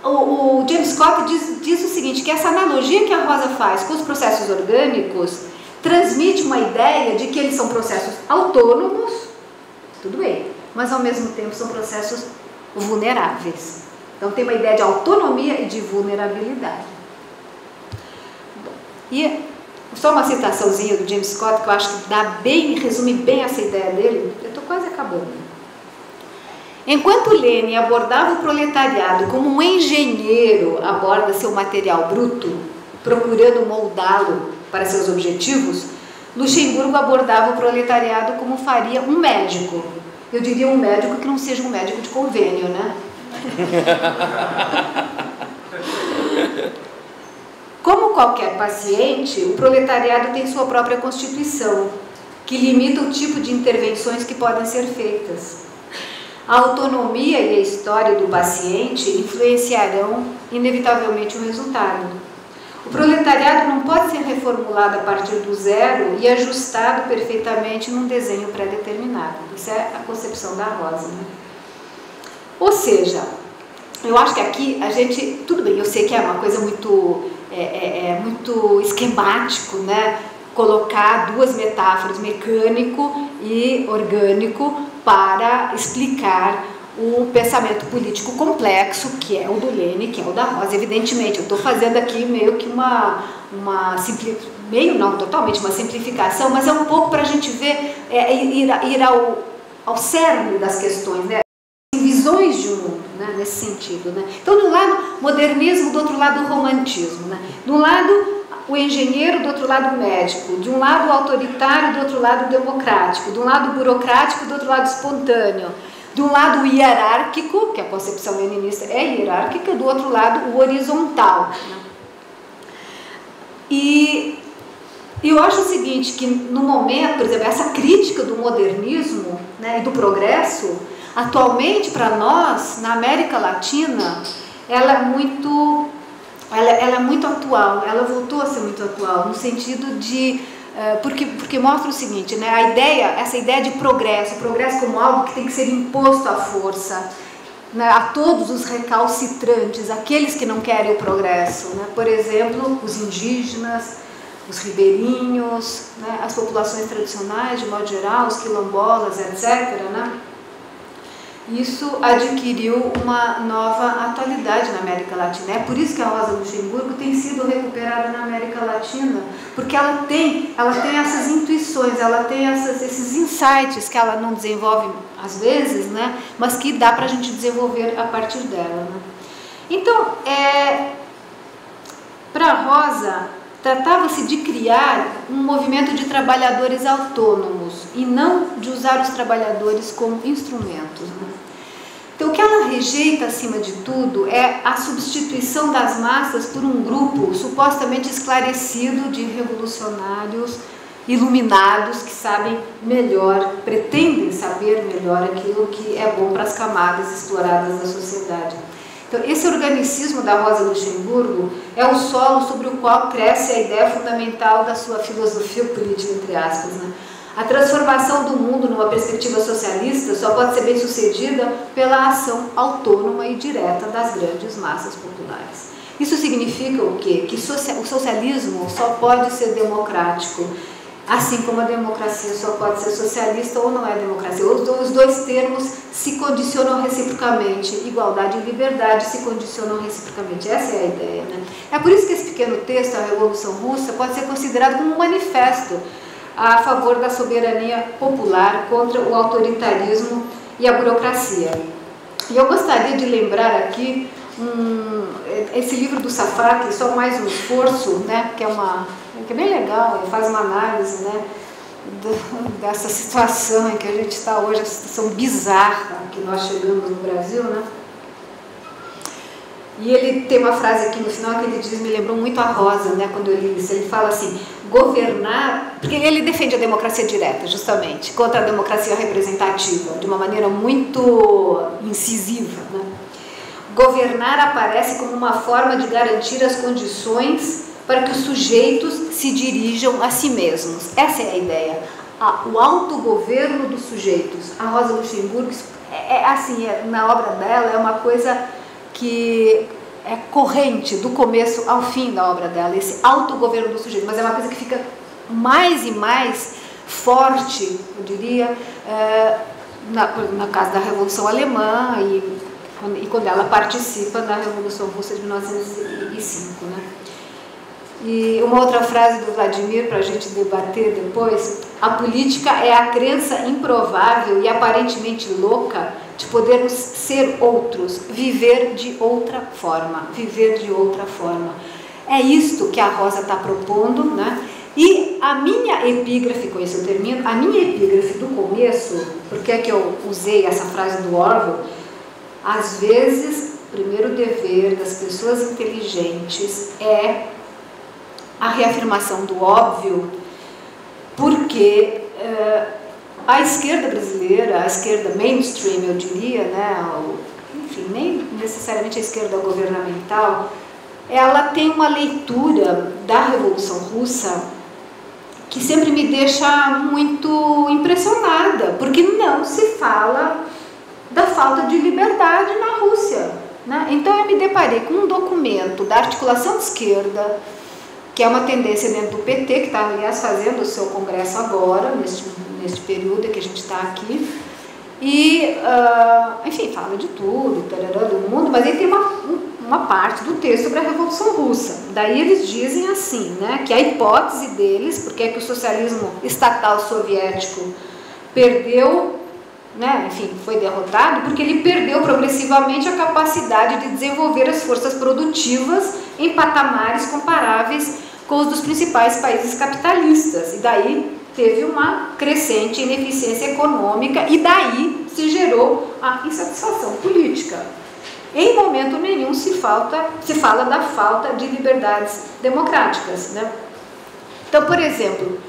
o James Scott diz o seguinte, que essa analogia que a Rosa faz com os processos orgânicos transmite uma ideia de que eles são processos autônomos, tudo bem, mas ao mesmo tempo são processos vulneráveis. Então tem uma ideia de autonomia e de vulnerabilidade. Bom, e só uma citaçãozinha do James Scott que eu acho que resume bem essa ideia dele. Eu estou quase acabando. Enquanto Lênin abordava o proletariado como um engenheiro aborda seu material bruto, procurando moldá-lo para seus objetivos, Luxemburgo abordava o proletariado como faria um médico. Eu diria um médico que não seja um médico de convênio, né? Como qualquer paciente, o proletariado tem sua própria constituição, que limita o tipo de intervenções que podem ser feitas. A autonomia e a história do paciente influenciarão inevitavelmente o resultado. O proletariado não pode ser reformulado a partir do zero e ajustado perfeitamente num desenho pré-determinado. Isso é a concepção da Rosa, né? Ou seja, eu acho que aqui a gente, tudo bem, eu sei que é uma coisa muito, muito esquemático, né? Colocar duas metáforas, mecânico e orgânico, para explicar o pensamento político complexo, que é o do Lênin, que é o da Rosa. Evidentemente, eu estou fazendo aqui meio que totalmente uma simplificação, mas é um pouco para a gente ver, ir ao cerne das questões, né? Visões de um mundo, né? Nesse sentido, né? Então, de um lado, modernismo, do outro lado, romantismo, né? De um lado, o engenheiro, do outro lado, o médico, de um lado, o autoritário, do outro lado, o democrático, de um lado, o burocrático, do outro lado, o espontâneo, de um lado, o hierárquico, que a concepção leninista é hierárquica, do outro lado, o horizontal, né? E eu acho o seguinte, que no momento, por exemplo, essa crítica do modernismo, né, e do progresso, atualmente, para nós, na América Latina, ela é muito atual, ela voltou a ser muito atual, no sentido de, porque mostra o seguinte, né, essa ideia de progresso como algo que tem que ser imposto à força, né, a todos os recalcitrantes, aqueles que não querem o progresso, né, por exemplo, os indígenas, os ribeirinhos, né, as populações tradicionais, de modo geral, os quilombolas, etc., né? Isso adquiriu uma nova atualidade na América Latina. É por isso que a Rosa Luxemburgo tem sido recuperada na América Latina, porque ela tem essas intuições, ela tem esses insights que ela não desenvolve às vezes, né? Mas que dá para a gente desenvolver a partir dela, né? Então, para a Rosa, tratava-se de criar um movimento de trabalhadores autônomos e não de usar os trabalhadores como instrumentos, né? Então, o que ela rejeita, acima de tudo, é a substituição das massas por um grupo supostamente esclarecido de revolucionários iluminados que sabem melhor, pretendem saber melhor aquilo que é bom para as camadas exploradas da sociedade. Então, esse organicismo da Rosa Luxemburgo é o solo sobre o qual cresce a ideia fundamental da sua filosofia política, entre aspas, né? A transformação do mundo numa perspectiva socialista só pode ser bem sucedida pela ação autônoma e direta das grandes massas populares. Isso significa o quê? Que o socialismo só pode ser democrático, assim como a democracia só pode ser socialista ou não é democracia. Os dois termos se condicionam reciprocamente. Igualdade e liberdade se condicionam reciprocamente. Essa é a ideia, né? É por isso que esse pequeno texto, A Revolução Russa, pode ser considerado como um manifesto a favor da soberania popular contra o autoritarismo e a burocracia. E eu gostaria de lembrar aqui esse livro do Safar, que é só mais um esforço, né, que é bem legal, ele faz uma análise, né, dessa situação em que a gente está hoje, essa situação bizarra que nós chegamos no Brasil, né? E ele tem uma frase aqui no final que ele diz, me lembrou muito a Rosa, né, quando eu li isso. Ele fala assim, governar, porque ele defende a democracia direta, justamente, contra a democracia representativa, de uma maneira muito incisiva, né? Governar aparece como uma forma de garantir as condições para que os sujeitos se dirijam a si mesmos. Essa é a ideia, o autogoverno dos sujeitos. A Rosa Luxemburgo, na obra dela, é uma coisa que é corrente do começo ao fim da obra dela, esse autogoverno do sujeito, mas é uma coisa que fica mais e mais forte, eu diria, na casa da Revolução Alemã e quando ela participa da Revolução Russa de 1905, né? E uma outra frase do Vladimir para a gente debater depois: a política é a crença improvável e aparentemente louca de podermos ser outros, viver de outra forma, viver de outra forma. É isto que a Rosa está propondo, né? E a minha epígrafe, com isso eu termino, a minha epígrafe do começo, porque é que eu usei essa frase do Orwell, às vezes o primeiro dever das pessoas inteligentes é a reafirmação do óbvio, porque a esquerda brasileira, a esquerda mainstream, eu diria, né, enfim, nem necessariamente a esquerda governamental, ela tem uma leitura da Revolução Russa que sempre me deixa muito impressionada, porque não se fala da falta de liberdade na Rússia, né? Então eu me deparei com um documento da articulação de esquerda, que é uma tendência dentro do PT, que está, aliás, fazendo o seu congresso agora, neste período em que a gente está aqui, e, enfim, fala de tudo, do mundo, mas aí tem uma parte do texto sobre a Revolução Russa. Daí eles dizem assim, né, que a hipótese deles, porque é que o socialismo estatal soviético perdeu, né, enfim, foi derrotado, porque ele perdeu progressivamente a capacidade de desenvolver as forças produtivas em patamares comparáveis com os dos principais países capitalistas, e daí teve uma crescente ineficiência econômica, e daí se gerou a insatisfação política. Em momento nenhum se fala da falta de liberdades democráticas, né? Então, por exemplo,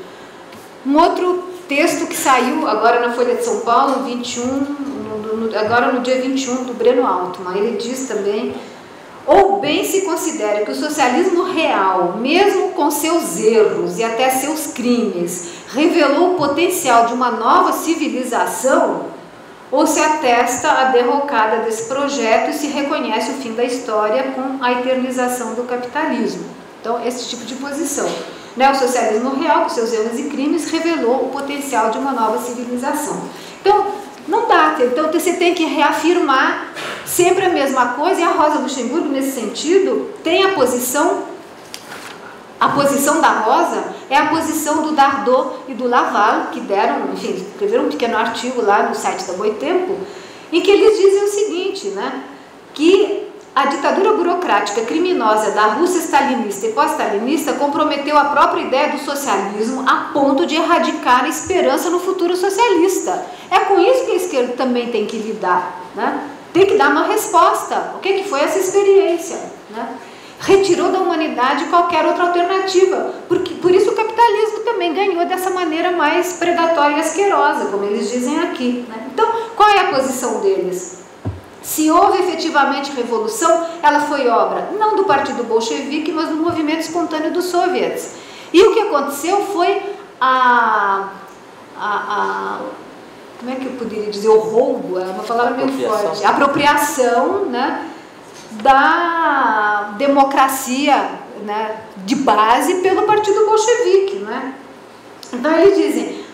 um outro texto que saiu agora na Folha de São Paulo, agora no dia 21, do Breno Altman, ele diz também: ou bem se considera que o socialismo real, mesmo com seus erros e até seus crimes, revelou o potencial de uma nova civilização, ou se atesta a derrocada desse projeto e se reconhece o fim da história com a eternização do capitalismo. Então, esse tipo de posição. O socialismo real, com seus erros e crimes, revelou o potencial de uma nova civilização. Então, não dá. Então, você tem que reafirmar sempre a mesma coisa, e a Rosa Luxemburgo, nesse sentido, tem a posição da Rosa é a posição do Dardot e do Laval, que escreveram um pequeno artigo lá no site da Boitempo, em que eles dizem o seguinte, né, que a ditadura burocrática criminosa da Rússia stalinista e pós-stalinista comprometeu a própria ideia do socialismo a ponto de erradicar a esperança no futuro socialista. É com isso que a esquerda também tem que lidar, né? tem que dar uma resposta. O que foi essa experiência? Né? Retirou da humanidade qualquer outra alternativa. Por isso o capitalismo também ganhou dessa maneira mais predatória e asquerosa, como eles dizem aqui. Né? Então, qual é a posição deles? Se houve efetivamente revolução, ela foi obra não do Partido Bolchevique, mas do movimento espontâneo dos soviets. E o que aconteceu foi como é que eu poderia dizer? O roubo, é uma palavra meio forte. A apropriação, né, da democracia, né, de base pelo Partido Bolchevique. Né? Então eles dizem,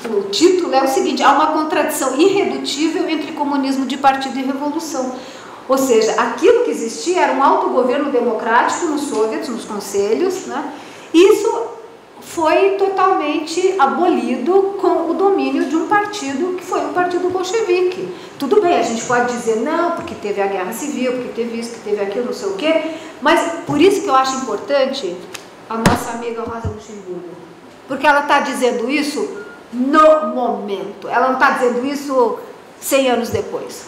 o título é o seguinte: há uma contradição irredutível entre comunismo de partido e revolução. Ou seja, aquilo que existia era um autogoverno democrático nos soviets, nos conselhos, né? Isso foi totalmente abolido com o domínio de um partido que foi o Partido Bolchevique. Tudo bem, a gente pode dizer não, porque teve a guerra civil, porque teve isso, que teve aquilo, não sei o quê, mas por isso que eu acho importante a nossa amiga Rosa Luxemburgo, porque ela está dizendo isso no momento, ela não está dizendo isso 100 anos depois,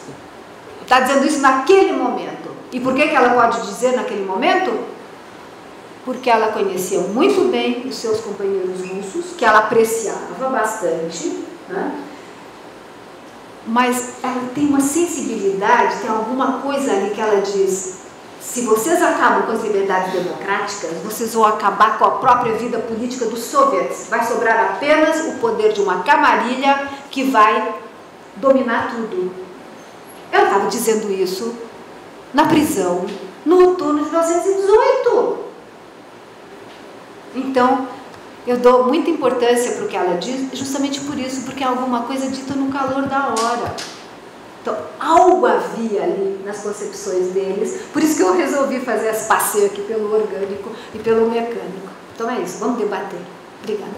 está dizendo isso naquele momento. E por que ela pode dizer naquele momento? Porque ela conhecia muito bem os seus companheiros russos, que ela apreciava bastante, né? Mas ela tem uma sensibilidade, tem alguma coisa ali que ela diz: se vocês acabam com as liberdades democráticas, vocês vão acabar com a própria vida política dos soviets. Vai sobrar apenas o poder de uma camarilha que vai dominar tudo. Ela estava dizendo isso na prisão, no outono de 1918. Então, eu dou muita importância para o que ela diz, justamente por isso, porque é alguma coisa dita no calor da hora. Então, algo havia ali nas concepções deles, por isso que eu resolvi fazer esse passeio aqui pelo orgânico e pelo mecânico. Então é isso, vamos debater. Obrigada.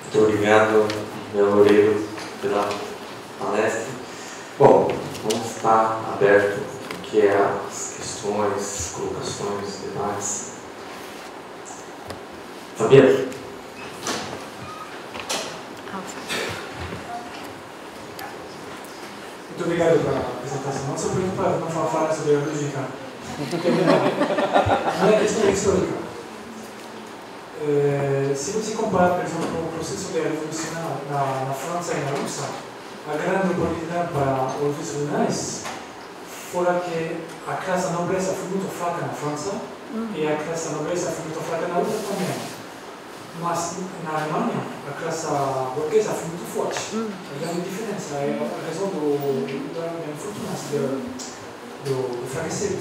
Muito obrigado, meu Loureiro, pela palestra. Bom, vamos estar aberto ao que é as questões, colocações, debates. Fabiano. Muito obrigado pela apresentação. Não sou pergunta para não falar sobre a lógica. Não é questão histórica. Se você compara, por exemplo, o processo de revolução na França e na Rússia, a grande oportunidade para os regionais foi que a classe nobreza foi muito fraca na França e a classe nobreza foi muito fraca na Rússia também. Mas na Alemanha, a classe burguesa foi muito forte. A grande diferença é a razão da infortúnia, do enfraquecer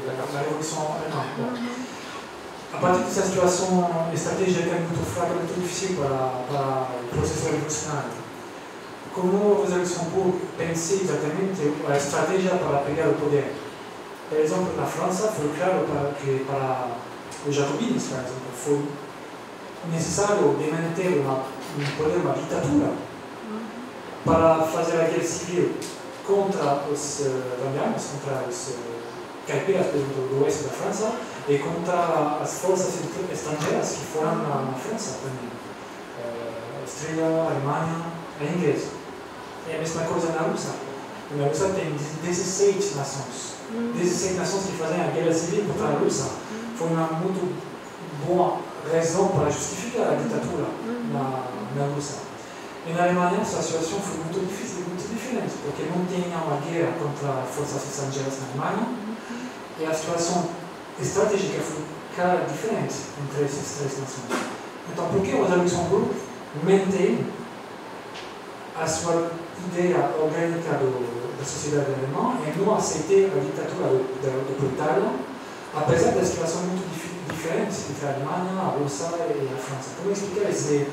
da Revolução Alemã. A partir dessa situação, a estratégia é muito fraca, muito difícil para o processo revolucionário. Como Rosa Luxemburgo pensei exatamente a estratégia para pegar o poder? Por exemplo, na França, foi claro que para os jacobinos, por exemplo, foi necessário manter um poder, uma ditadura, para fazer a guerra civil contra os vendamos, contra os caipiras do oeste da França e contra as forças estrangeiras que foram na França também. Áustria, Alemanha e inglês. É a mesma coisa na Rússia. Na Rússia tem 16 nações. 16 nações que fazem a guerra civil contra a Rússia. Foi uma muito boa razão para justificar a ditadura na Rússia. E na Alemanha, a situação foi muito difícil, muito diferente, porque não tinha uma guerra contra forças estrangeiras na Alemanha e a situação estratégica foi clara diferente entre essas três nações. Então, por que Rosa Luxemburgo mantém a sua ideia orgânica da sociedade alemã e não aceitar a ditadura do proletário, apesar da situação muito diferente entre a Alemanha, a Rússia e a França? Como explicar esse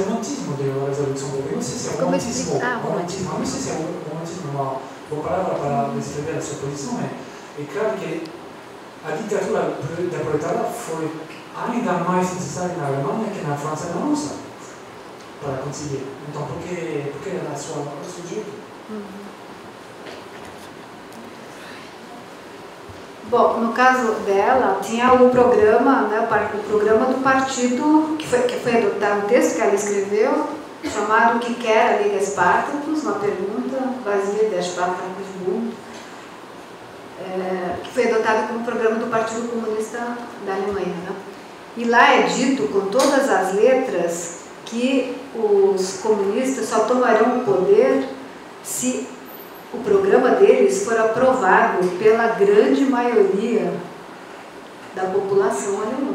romantismo de Rosa Luxemburgo? Eu não sei se é romantismo, não sei se é romantismo uma boa palavra para descrever a sua posição, é claro que a ditadura da proletária foi ainda mais necessária na Alemanha que na França e na Rússia para conseguir. Então, por que era a seu jeito? Bom, no caso dela, tinha o programa, né, o programa do partido, que foi adotado, um texto que ela escreveu, chamado O que quer a Liga Spartacus, uma pergunta, vazia de Spartacus Bund, que foi adotado como programa do Partido Comunista da Alemanha. Né? E lá é dito, com todas as letras, que os comunistas só tomarão o poder se o programa deles for aprovado pela grande maioria da população alemã.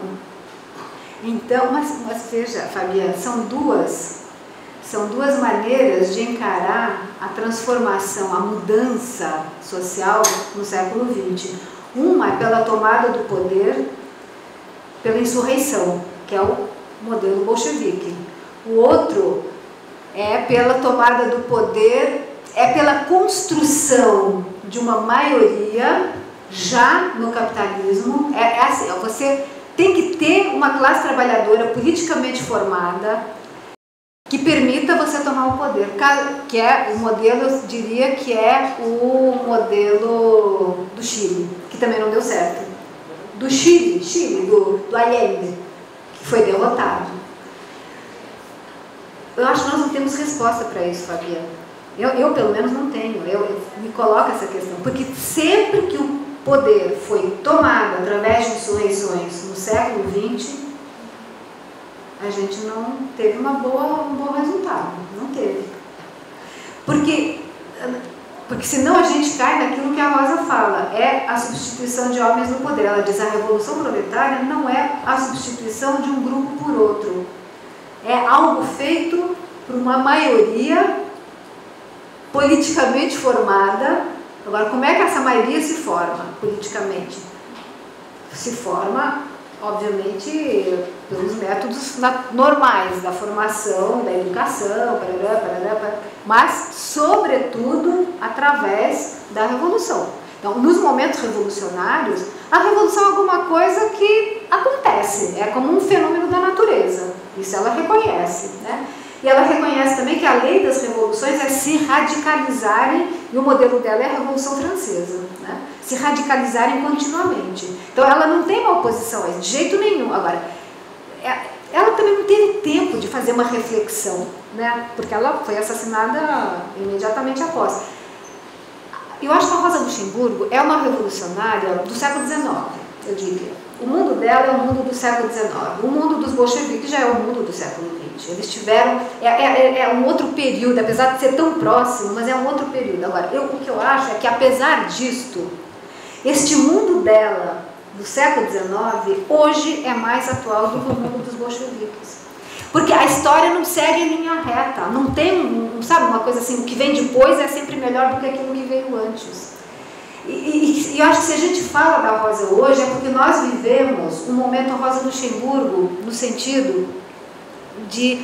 Então, mas veja, Fabiana, são duas maneiras de encarar a transformação, a mudança social no século XX. Uma é pela tomada do poder, pela insurreição, que é o modelo bolchevique. O outro é pela tomada do poder, é pela construção de uma maioria já no capitalismo. É assim, você tem que ter uma classe trabalhadora politicamente formada que permita você tomar o poder, que é o modelo, eu diria que é o modelo do Chile, que também não deu certo. Do Chile, do Allende, que foi derrotado. Eu acho que nós não temos resposta para isso, Fabiana. Eu pelo menos não tenho, me coloco essa questão, porque sempre que o poder foi tomado através de insurreições no século XX, a gente não teve um bom resultado, não teve. Porque senão a gente cai naquilo que a Rosa fala, é a substituição de homens no poder. Ela diz, a Revolução Proletária não é a substituição de um grupo por outro, é algo feito por uma maioria politicamente formada. Agora, como é que essa maioria se forma politicamente? Se forma, obviamente, pelos métodos normais da formação, da educação, mas, sobretudo, através da revolução. Então, nos momentos revolucionários, a revolução é alguma coisa que acontece, é como um fenômeno da natureza. Isso ela reconhece, né? E ela reconhece também que a lei das revoluções é se radicalizarem, e o modelo dela é a Revolução Francesa, né? Se radicalizarem continuamente. Então ela não tem uma oposição a isso, de jeito nenhum. Agora, ela também não teve tempo de fazer uma reflexão, né? Porque ela foi assassinada imediatamente após. Eu acho que a Rosa Luxemburgo é uma revolucionária do século XIX, eu diria. O mundo dela é o mundo do século XIX. O mundo dos bolcheviques já é o mundo do século XX. Eles tiveram... É um outro período, apesar de ser tão próximo, mas é um outro período. Agora, o que eu acho é que, apesar disto, este mundo dela, do século XIX, hoje é mais atual do que o mundo dos bolcheviques. Porque a história não segue em linha reta. Não tem, sabe, uma coisa assim, o que vem depois é sempre melhor do que aquilo que veio antes. E eu acho que se a gente fala da Rosa hoje é porque nós vivemos um momento Rosa Luxemburgo no sentido de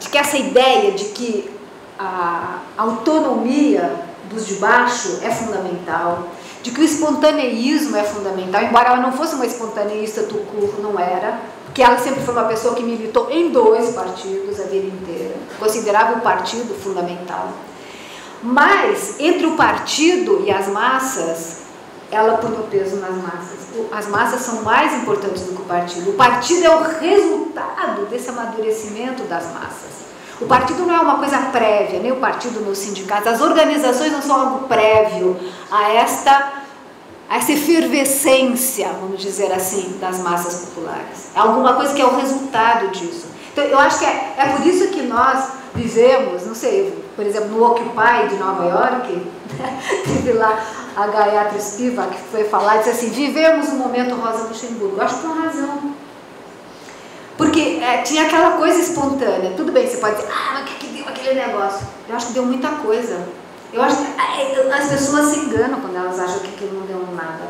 que essa ideia de que a autonomia dos de baixo é fundamental, de que o espontaneísmo é fundamental, embora ela não fosse uma espontaneísta tucur, não era, porque ela sempre foi uma pessoa que militou em 2 partidos a vida inteira, considerava o partido fundamental. Mas, entre o partido e as massas, ela põe o peso nas massas. As massas são mais importantes do que o partido. O partido é o resultado desse amadurecimento das massas. O partido não é uma coisa prévia, nem o partido nos sindicatos. As organizações não são algo prévio a essa efervescência, vamos dizer assim, das massas populares. É alguma coisa que é o resultado disso. Então, eu acho que é por isso que nós vivemos, não sei, por exemplo, no Occupy de Nova York, teve lá a Gayatri Spivak, que foi falar e disse assim, vivemos o momento Rosa Luxemburgo. Eu acho que tem razão. Porque tinha aquela coisa espontânea. Tudo bem, você pode dizer, mas o que deu aquele negócio? Eu acho que deu muita coisa. Eu acho que as pessoas se enganam quando elas acham que aquilo não deu nada.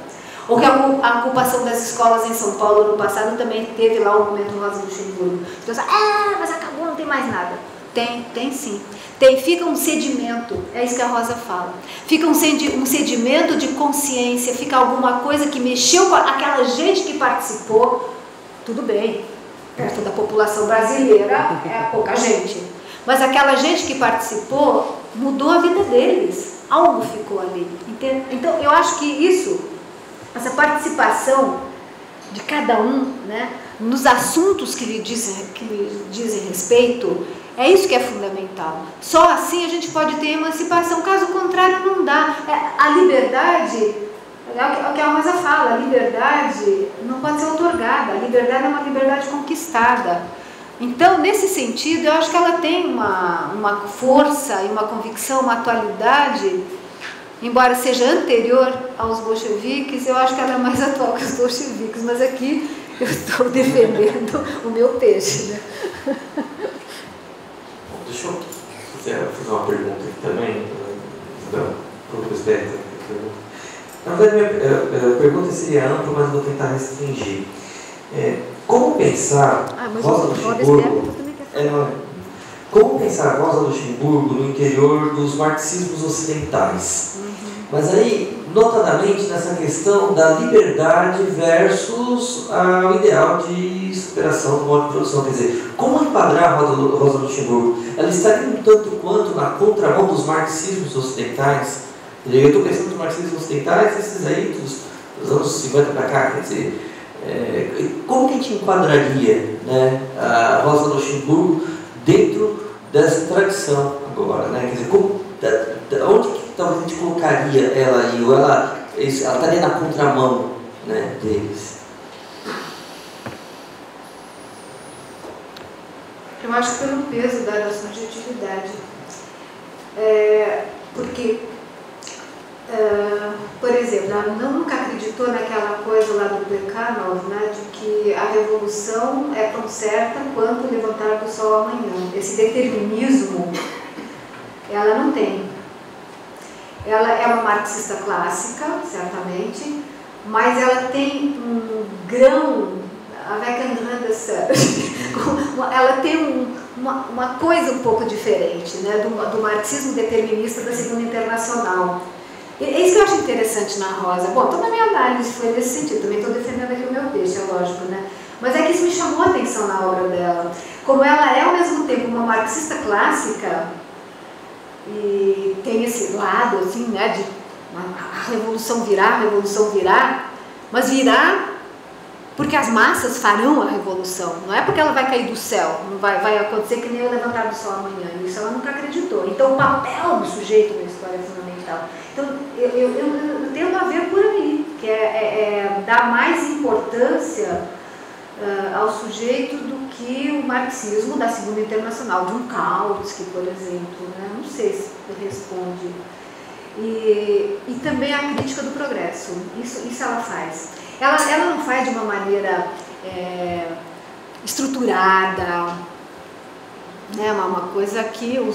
Ou que a ocupação das escolas em São Paulo no passado também teve lá o momento Rosa Luxemburgo. As pessoas, mas acabou, não tem mais nada. Tem sim. Fica um sedimento, é isso que a Rosa fala. Fica um sedimento de consciência, fica alguma coisa que mexeu com aquela gente que participou. Tudo bem, perto da população brasileira é pouca gente. Mas aquela gente que participou mudou a vida deles. Algo ficou ali. Entende? Então, eu acho que isso essa participação de cada um, né, nos assuntos que lhe dizem respeito, é isso que é fundamental. Só assim a gente pode ter emancipação, caso contrário não dá. A liberdade, é o que a Rosa fala, a liberdade não pode ser outorgada, a liberdade é uma liberdade conquistada. Então, nesse sentido, eu acho que ela tem uma força e uma convicção, uma atualidade, embora seja anterior aos bolcheviques, eu acho que ela é mais atual que os bolcheviques, mas aqui eu estou defendendo o meu peixe, né? Deixa eu fazer uma pergunta aqui também, para o presidente. Na verdade, minha pergunta seria ampla, mas vou tentar restringir. Como pensar Rosa Luxemburgo? Como pensar Rosa Luxemburgo no interior dos marxismos ocidentais? Mas aí, notadamente, nessa questão da liberdade versus o ideal de superação do modo de produção. Quer dizer, como enquadrar a Rosa Luxemburgo? Ela estaria um tanto quanto na contramão dos marxismos ocidentais? Eu estou pensando nos marxismos ocidentais, esses aí dos anos 50 para cá, quer dizer, como que a gente enquadraria, né, a Rosa Luxemburgo dentro dessa tradição agora, né? Quer dizer, onde que talvez a gente colocaria ela aí, ou ela estaria na contramão, né, deles? Eu acho que pelo peso da subjetividade. Porque, por exemplo, ela nunca acreditou naquela coisa lá do Plekhanov, né, de que a revolução é tão certa quanto o levantar do sol amanhã. Esse determinismo, ela não tem. Ela é uma marxista clássica, certamente, mas ela tem um grão, ela tem uma coisa um pouco diferente, né, do marxismo determinista da Segunda Internacional. É isso que eu acho interessante na Rosa. Bom, toda a minha análise foi nesse sentido, também estou defendendo aqui o meu peixe, é lógico, né? Mas é que isso me chamou a atenção na obra dela. Como ela é ao mesmo tempo uma marxista clássica, e tem esse lado, assim, né, de a revolução virá, mas virá porque as massas farão a revolução, não é porque ela vai cair do céu, não vai acontecer que nem o levantar do sol amanhã, isso ela nunca acreditou. Então o papel do sujeito na história é fundamental. Então eu tendo a ver por aí, que é dar mais importância ao sujeito do que o marxismo da Segunda Internacional, de um Kautsky, por exemplo, né? Não sei se responde. E também a crítica do progresso, isso ela faz. Ela não faz de uma maneira estruturada, né? Uma coisa que um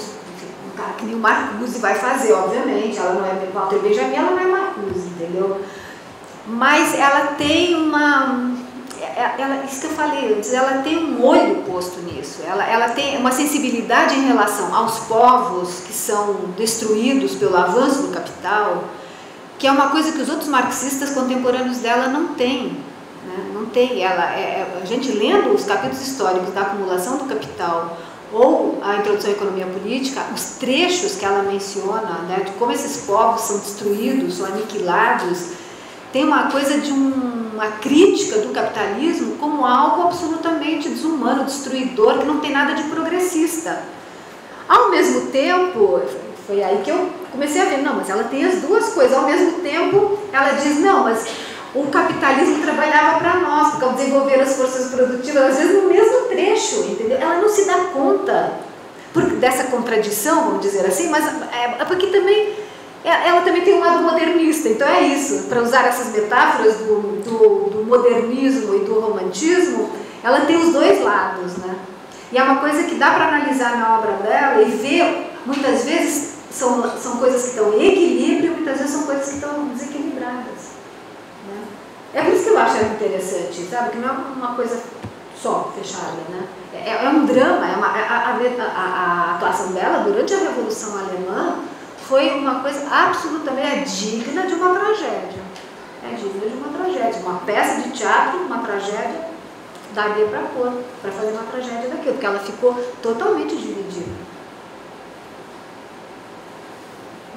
cara que nem o Marcuse vai fazer, obviamente. Ela não é Walter Benjamin, ela não é Marcuse, entendeu? Mas ela tem isso que eu falei antes, ela tem um olho posto nisso, ela tem uma sensibilidade em relação aos povos que são destruídos pelo avanço do capital, que é uma coisa que os outros marxistas contemporâneos dela não têm, né? Não tem. A gente lendo os capítulos históricos da acumulação do capital ou a introdução à economia política, os trechos que ela menciona, né, de como esses povos são destruídos, são aniquilados, tem uma coisa de uma crítica do capitalismo como algo absolutamente desumano, destruidor, que não tem nada de progressista. Ao mesmo tempo, foi aí que eu comecei a ver, não, mas ela tem as duas coisas. Ao mesmo tempo, ela diz, não, mas o capitalismo trabalhava para nós, porque ao desenvolver as forças produtivas, às vezes no mesmo trecho, entendeu? Ela não se dá conta dessa contradição, vamos dizer assim, mas é porque também ela também tem um lado modernista, então é isso, para usar essas metáforas do modernismo e do romantismo, ela tem os dois lados, né? E é uma coisa que dá para analisar na obra dela e ver, muitas vezes, são coisas que estão em equilíbrio, muitas vezes são coisas que estão desequilibradas, né? É por isso que eu acho ela interessante, sabe? Que não é uma coisa só fechada, né? É um drama, a atuação dela durante a Revolução Alemã foi uma coisa absolutamente digna de uma tragédia. É digna de uma tragédia. Uma peça de teatro, uma tragédia, daria para pôr, para fazer uma tragédia daquilo, porque ela ficou totalmente dividida.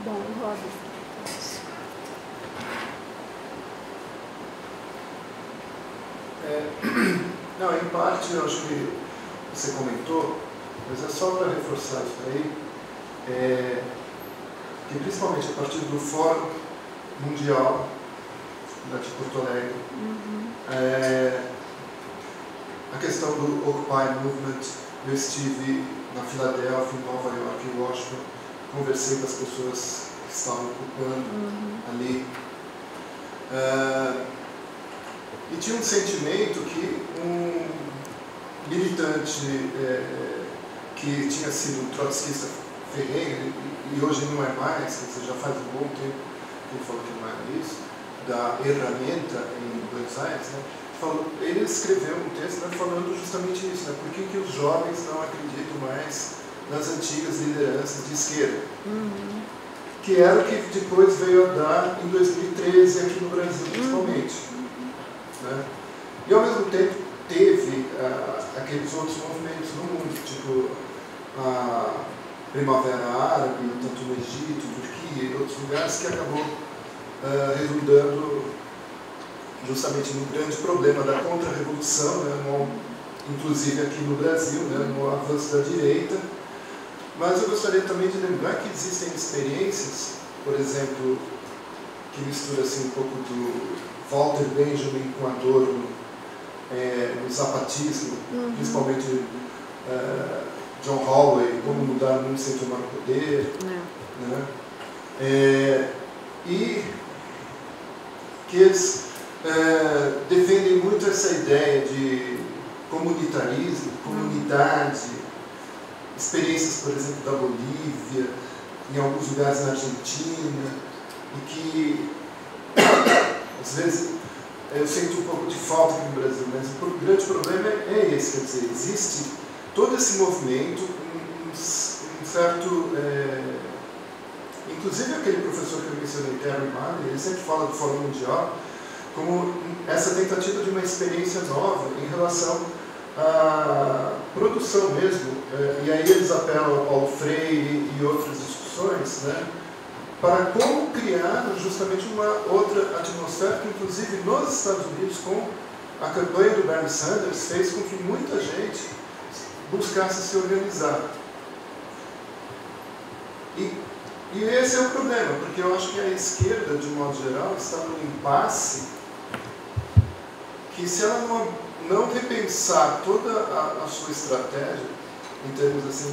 Bom, Rosa. Não, em parte, eu acho que você comentou, mas é só para reforçar isso aí, que principalmente a partir do Fórum Mundial de Porto Alegre, a questão do Occupy Movement, eu estive na Filadélfia, em Nova York, em Washington, conversei com as pessoas que estavam ocupando ali. E tinha um sentimento que um militante que tinha sido um trotskista ferrenho, e hoje não é mais, quer dizer, já faz um bom tempo que ele falou que não era isso, da Herramienta em Buenos Aires, né? Ele escreveu um texto, né, falando justamente isso, né? Por que os jovens não acreditam mais nas antigas lideranças de esquerda, que era o que depois veio a dar em 2013 aqui no Brasil, principalmente. Né? E ao mesmo tempo teve aqueles outros movimentos no mundo, tipo a Primavera Árabe, tanto no Egito, Turquia e outros lugares, que acabou resultando justamente no grande problema da contra-revolução, né, inclusive aqui no Brasil, né, no avanço da direita. Mas eu gostaria também de lembrar que existem experiências, por exemplo, que mistura assim, um pouco do Walter Benjamin com Adorno, no zapatismo, principalmente John Holloway, Como Mudar o Mundo Sem Tomar o Poder, né? E que eles defendem muito essa ideia de comunitarismo, comunidade, experiências, por exemplo, da Bolívia, em alguns lugares na Argentina, e que às vezes eu sinto um pouco de falta aqui no Brasil, mas o grande problema é esse, quer dizer, existe todo esse movimento, um certo... inclusive aquele professor que eu mencionei, Terry Mann, ele sempre fala do Fórum Mundial como essa tentativa de uma experiência nova em relação à produção mesmo, e aí eles apelam ao Paulo Freire e outras discussões, né, para como criar justamente uma outra atmosfera que, inclusive nos Estados Unidos, com a campanha do Bernie Sanders, fez com que muita gente buscasse se organizar. E esse é o problema, porque eu acho que a esquerda, de modo geral, está num impasse que, se ela não repensar toda a sua estratégia, em termos assim,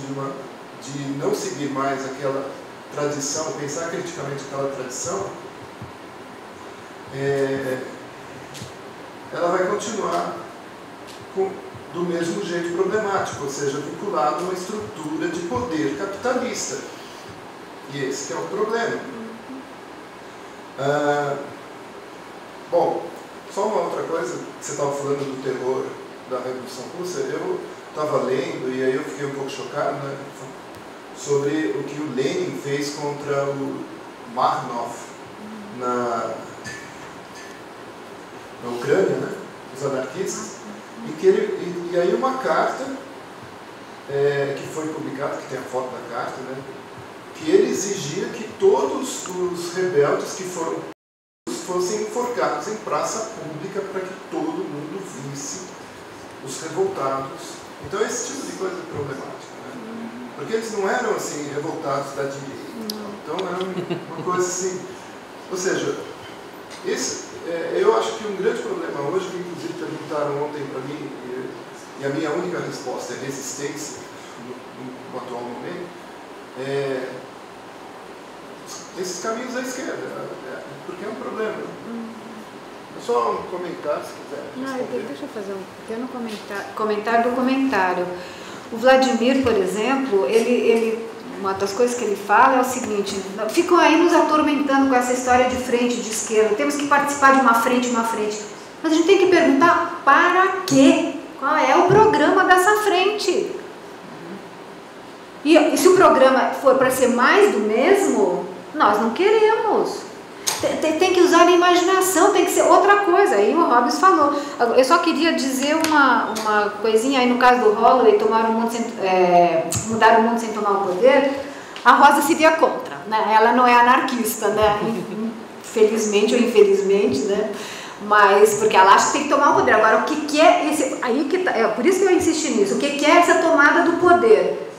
de não seguir mais aquela tradição, pensar criticamente aquela tradição, ela vai continuar do mesmo jeito problemático, ou seja, vinculado a uma estrutura de poder capitalista. E esse que é o problema. Bom, só uma outra coisa, você estava falando do terror da Revolução Russa, eu estava lendo, e aí eu fiquei um pouco chocado, né, sobre o que o Lenin fez contra o Marnov na Ucrânia, né, os anarquistas, e aí uma carta que foi publicada, que tem a foto da carta, né, que ele exigia que todos os rebeldes que fossem enforcados em praça pública para que todo mundo visse os revoltados. Então esse tipo de coisa é problemática, né? Porque eles não eram assim revoltados da direita, então era uma coisa assim, ou seja, eu acho que um grande problema hoje, que inclusive perguntaram ontem para mim, e a minha única resposta é resistência no atual momento, esses caminhos à esquerda, porque é um problema. É só um comentário, se quiser. Não, deixa eu fazer um pequeno comentário do comentário. O Vladimir, por exemplo, uma das coisas que ele fala é o seguinte: ficam aí nos atormentando com essa história de frente, de esquerda, temos que participar de uma frente. Mas a gente tem que perguntar para quê? Qual é o programa dessa frente? E se o programa for para ser mais do mesmo, nós não queremos. Tem que usar a imaginação, tem que ser outra coisa. Aí o Hobbes falou. Eu só queria dizer uma coisinha aí no caso do Holloway, mudar o mundo sem tomar o poder. A Rosa se via contra, né? Ela não é anarquista, né? Felizmente ou infelizmente, né? Mas, porque ela acha que tem que tomar o poder. Agora, o que é esse... Aí que tá, por isso que eu insisti nisso. O que é essa tomada do poder?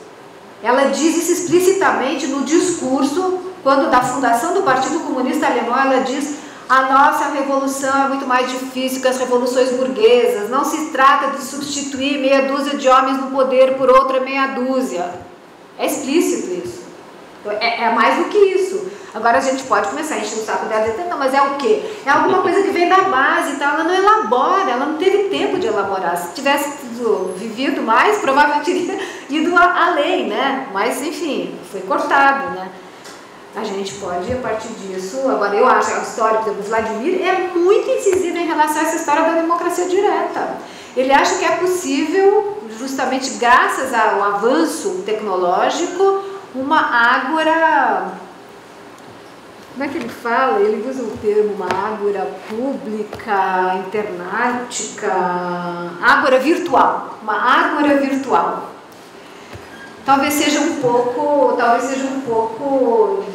Ela diz isso explicitamente no discurso, quando da fundação do Partido Comunista Alemão, ela diz: a nossa revolução é muito mais difícil que as revoluções burguesas. Não se trata de substituir meia dúzia de homens no poder por outra meia dúzia. É explícito isso. É mais do que isso. Agora a gente pode começar a encher o saco dela e dizer: não, mas é o quê? É alguma coisa que vem da base e tal. Ela não elabora, ela não teve tempo de elaborar. Se tivesse vivido mais, provavelmente teria ido além, né? Mas, enfim, foi cortado, né? A gente pode, a partir disso... Agora, eu acho que a história, por exemplo, do Vladimir é muito incisiva em relação a essa história da democracia direta. Ele acha que é possível, justamente graças ao avanço tecnológico, uma ágora... Como é que ele fala? Ele usa o termo uma ágora pública, internáutica, ágora virtual. Uma ágora virtual. Talvez seja um pouco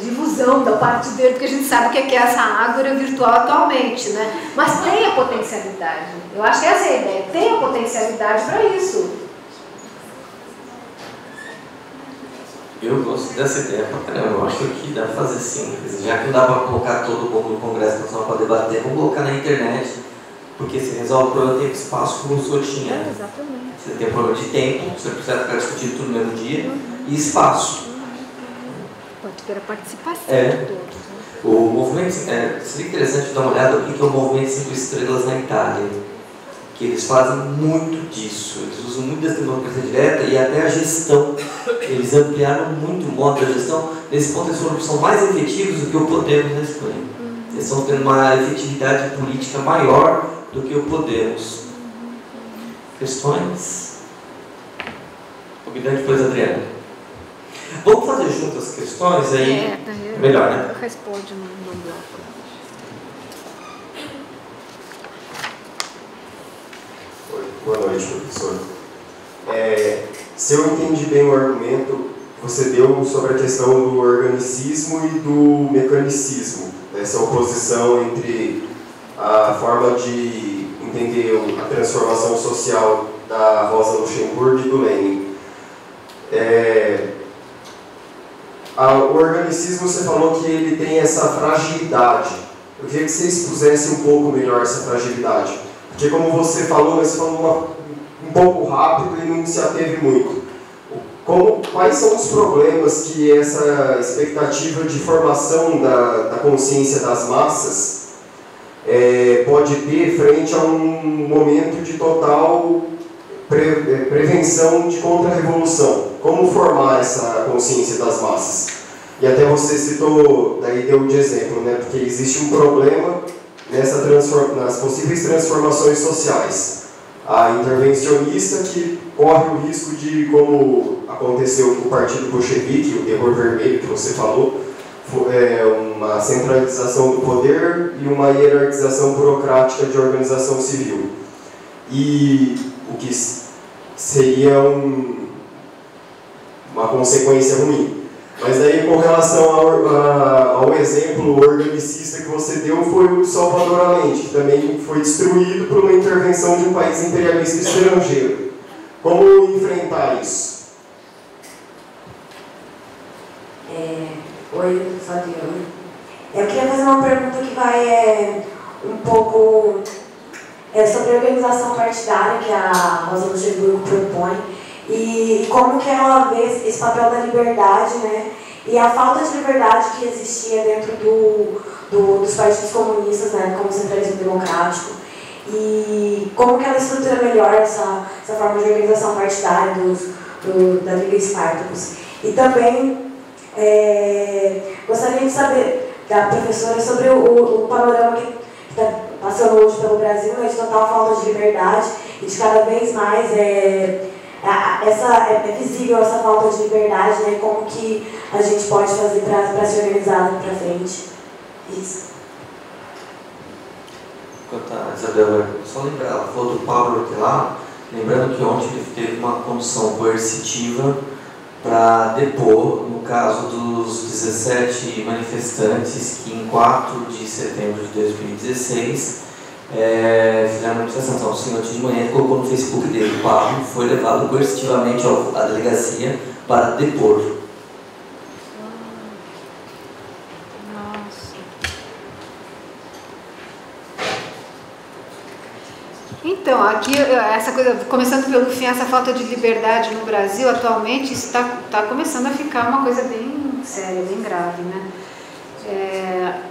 de ilusão da parte dele, porque a gente sabe o que é essa ágora virtual atualmente, né? Mas tem a potencialidade. Eu acho que essa é a ideia. Tem a potencialidade para isso. Eu gosto dessa ideia pra caramba. Eu acho que dá pra fazer síntese. Já que não dá pra colocar todo mundo no Congresso Nacional para debater, vamos colocar na internet, porque você resolve o problema do tempo e espaço como o senhor tinha. Exatamente. Você tem um problema de tempo, você precisa ficar discutindo tudo no mesmo dia, e espaço. Pode ter a participação de todos. Né? O movimento, seria interessante dar uma olhada no que é o movimento 5 estrelas na Itália. Que eles fazem muito disso, eles usam muito dessa democracia direta e até a gestão. Eles ampliaram muito o modo da gestão. Nesse ponto, eles são mais efetivos do que o Podemos na Espanha. Eles estão tendo uma efetividade política maior do que o Podemos. Questões? Convidando depois, Adriana. Vamos fazer juntas as questões aí? Melhor, né? Responde no bloco. Boa noite, professor. Se eu entendi bem o argumento, você deu sobre a questão do organicismo e do mecanicismo, essa oposição entre a forma de entender a transformação social da Rosa Luxemburgo e do Lenin. O organicismo, você falou que ele tem essa fragilidade. Eu queria que você expusesse um pouco melhor essa fragilidade. Porque como você falou um pouco rápido e não se ateve muito. Quais são os problemas que essa expectativa de formação da consciência das massas pode ter frente a um momento de total prevenção de contra-revolução? Como formar essa consciência das massas? E até você citou, daí deu de exemplo, né? Porque existe um problema nas possíveis transformações sociais. A intervencionista que corre o risco de, como aconteceu com o Partido Bolchevique, o terror vermelho que você falou, uma centralização do poder e uma hierarquização burocrática de organização civil. E o que seria uma consequência ruim. Mas daí, com relação ao exemplo organicista que você deu, foi o Salvador Allende, que também foi destruído por uma intervenção de um país imperialista estrangeiro. Como enfrentar isso? Oi, professor Diana. Eu queria fazer uma pergunta que vai um pouco sobre a organização partidária que a Rosa Luxemburgo propõe. E como que ela vê esse papel da liberdade, né? E a falta de liberdade que existia dentro dos partidos comunistas, né? Como o centralismo democrático. E como que ela estrutura melhor essa forma de organização partidária da Liga Spartacus. E também gostaria de saber da professora sobre o panorama que está passando hoje pelo Brasil, né? De total falta de liberdade e de cada vez mais é visível essa falta de liberdade, né? Como que a gente pode fazer para se organizar para frente? Isso. Enquanto a Isabela, só lembrar, ela falou do Pablo Hortelã, lembrando que ontem ele teve uma condição coercitiva para depor no caso dos 17 manifestantes que em 4 de setembro de 2016 fizeram a manifestação. Então, o senhor de manhã colocou no Facebook dele: o Pablo foi levado coercitivamente à delegacia para depor. Então, aqui, essa coisa, começando pelo fim, essa falta de liberdade no Brasil, atualmente, está começando a ficar uma coisa bem séria, bem grave, né?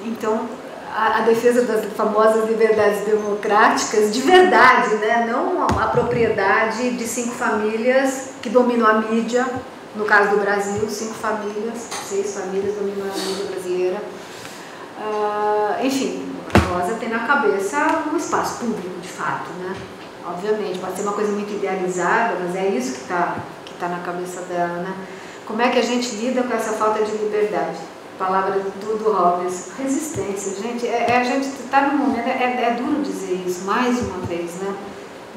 Então, a defesa das famosas liberdades democráticas, de verdade, né? Não a propriedade de 5 famílias que dominam a mídia, no caso do Brasil, 5 famílias, 6 famílias dominam a mídia brasileira. Enfim, a Rosa tem na cabeça um espaço público, de fato, né? Obviamente, pode ser uma coisa muito idealizada, mas é isso que tá na cabeça dela, né? Como é que a gente lida com essa falta de liberdade? Palavra do Robbins, resistência, gente. A gente está num momento, é duro dizer isso, mais uma vez, né?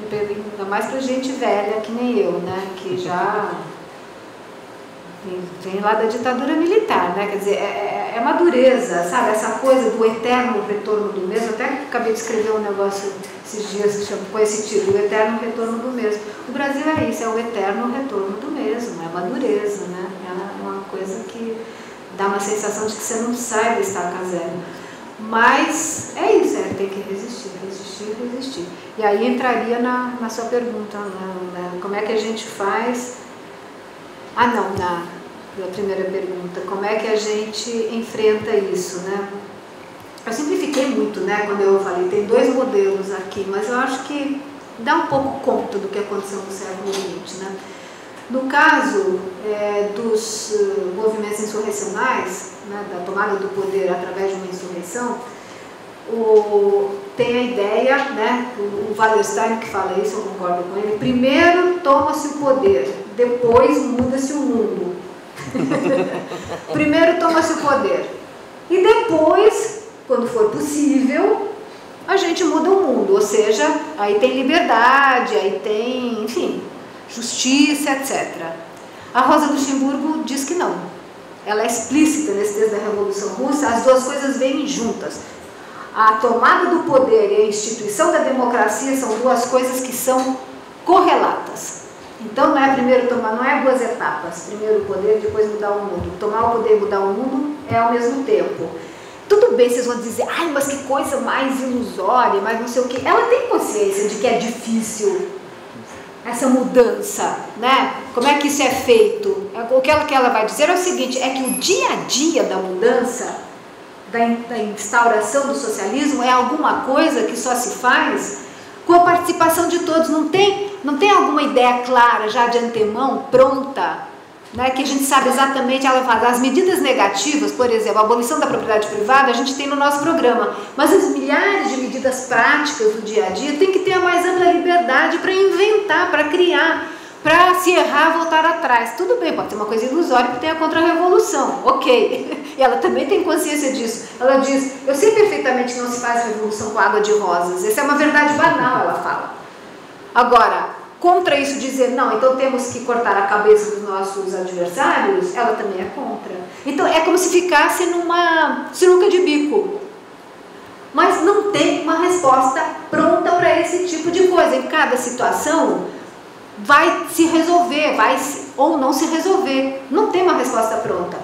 Ainda mais pra gente velha, que nem eu, né? Que já vem lá da ditadura militar, né? Quer dizer, é uma dureza, sabe? Essa coisa do eterno retorno do mesmo. Até acabei de escrever um negócio esses dias com esse título, o eterno retorno do mesmo. O Brasil é isso, é o eterno retorno do mesmo, é uma dureza, né? É uma coisa que dá uma sensação de que você não sai da estaca zero. Mas é isso, tem que resistir, resistir, resistir. E aí entraria na sua pergunta, né? Como é que a gente faz... na primeira pergunta, como é que a gente enfrenta isso, né? Eu simplifiquei muito, né, quando eu falei, tem 2 modelos aqui, mas eu acho que dá um pouco conta do que aconteceu no século XX, né? No caso dos movimentos insurrecionais, né, da tomada do poder através de uma insurreição, tem a ideia, né, o Wallerstein que fala isso, eu concordo com ele: primeiro toma-se o poder, depois muda-se o mundo. Primeiro toma-se o poder e depois, quando for possível, a gente muda o mundo, ou seja, aí tem liberdade, aí tem, enfim, justiça, etc. A Rosa Luxemburgo diz que não. Ela é explícita nesse texto da Revolução Russa, as 2 coisas vêm juntas. A tomada do poder e a instituição da democracia são 2 coisas que são correlatas. Então não é primeiro tomar, não é 2 etapas, primeiro o poder, depois mudar o mundo. Tomar o poder e mudar o mundo é ao mesmo tempo. Tudo bem, vocês vão dizer, ai, mas que coisa mais ilusória, mas não sei o quê. Ela tem consciência de que é difícil essa mudança, né? Como é que isso é feito? O que ela vai dizer é o seguinte, é que o dia a dia da mudança, da instauração do socialismo, é alguma coisa que só se faz com a participação de todos. Não tem alguma ideia clara, já de antemão, pronta, né, que a gente sabe exatamente. Ela faz as medidas negativas, por exemplo, a abolição da propriedade privada, a gente tem no nosso programa, mas as milhares de medidas práticas do dia a dia tem que ter a mais ampla liberdade para inventar, para criar, para se errar, voltar atrás. Tudo bem, pode ser uma coisa ilusória que tem a contra-revolução, ok. E ela também tem consciência disso. Ela diz, eu sei perfeitamente que não se faz revolução com água de rosas. Essa é uma verdade banal, ela fala. Agora, contra isso dizer, não, então temos que cortar a cabeça dos nossos adversários, ela também é contra. Então é como se ficasse numa sinuca de bico. Mas não tem uma resposta pronta para esse tipo de coisa. Em cada situação vai se resolver, ou não se resolver. Não tem uma resposta pronta.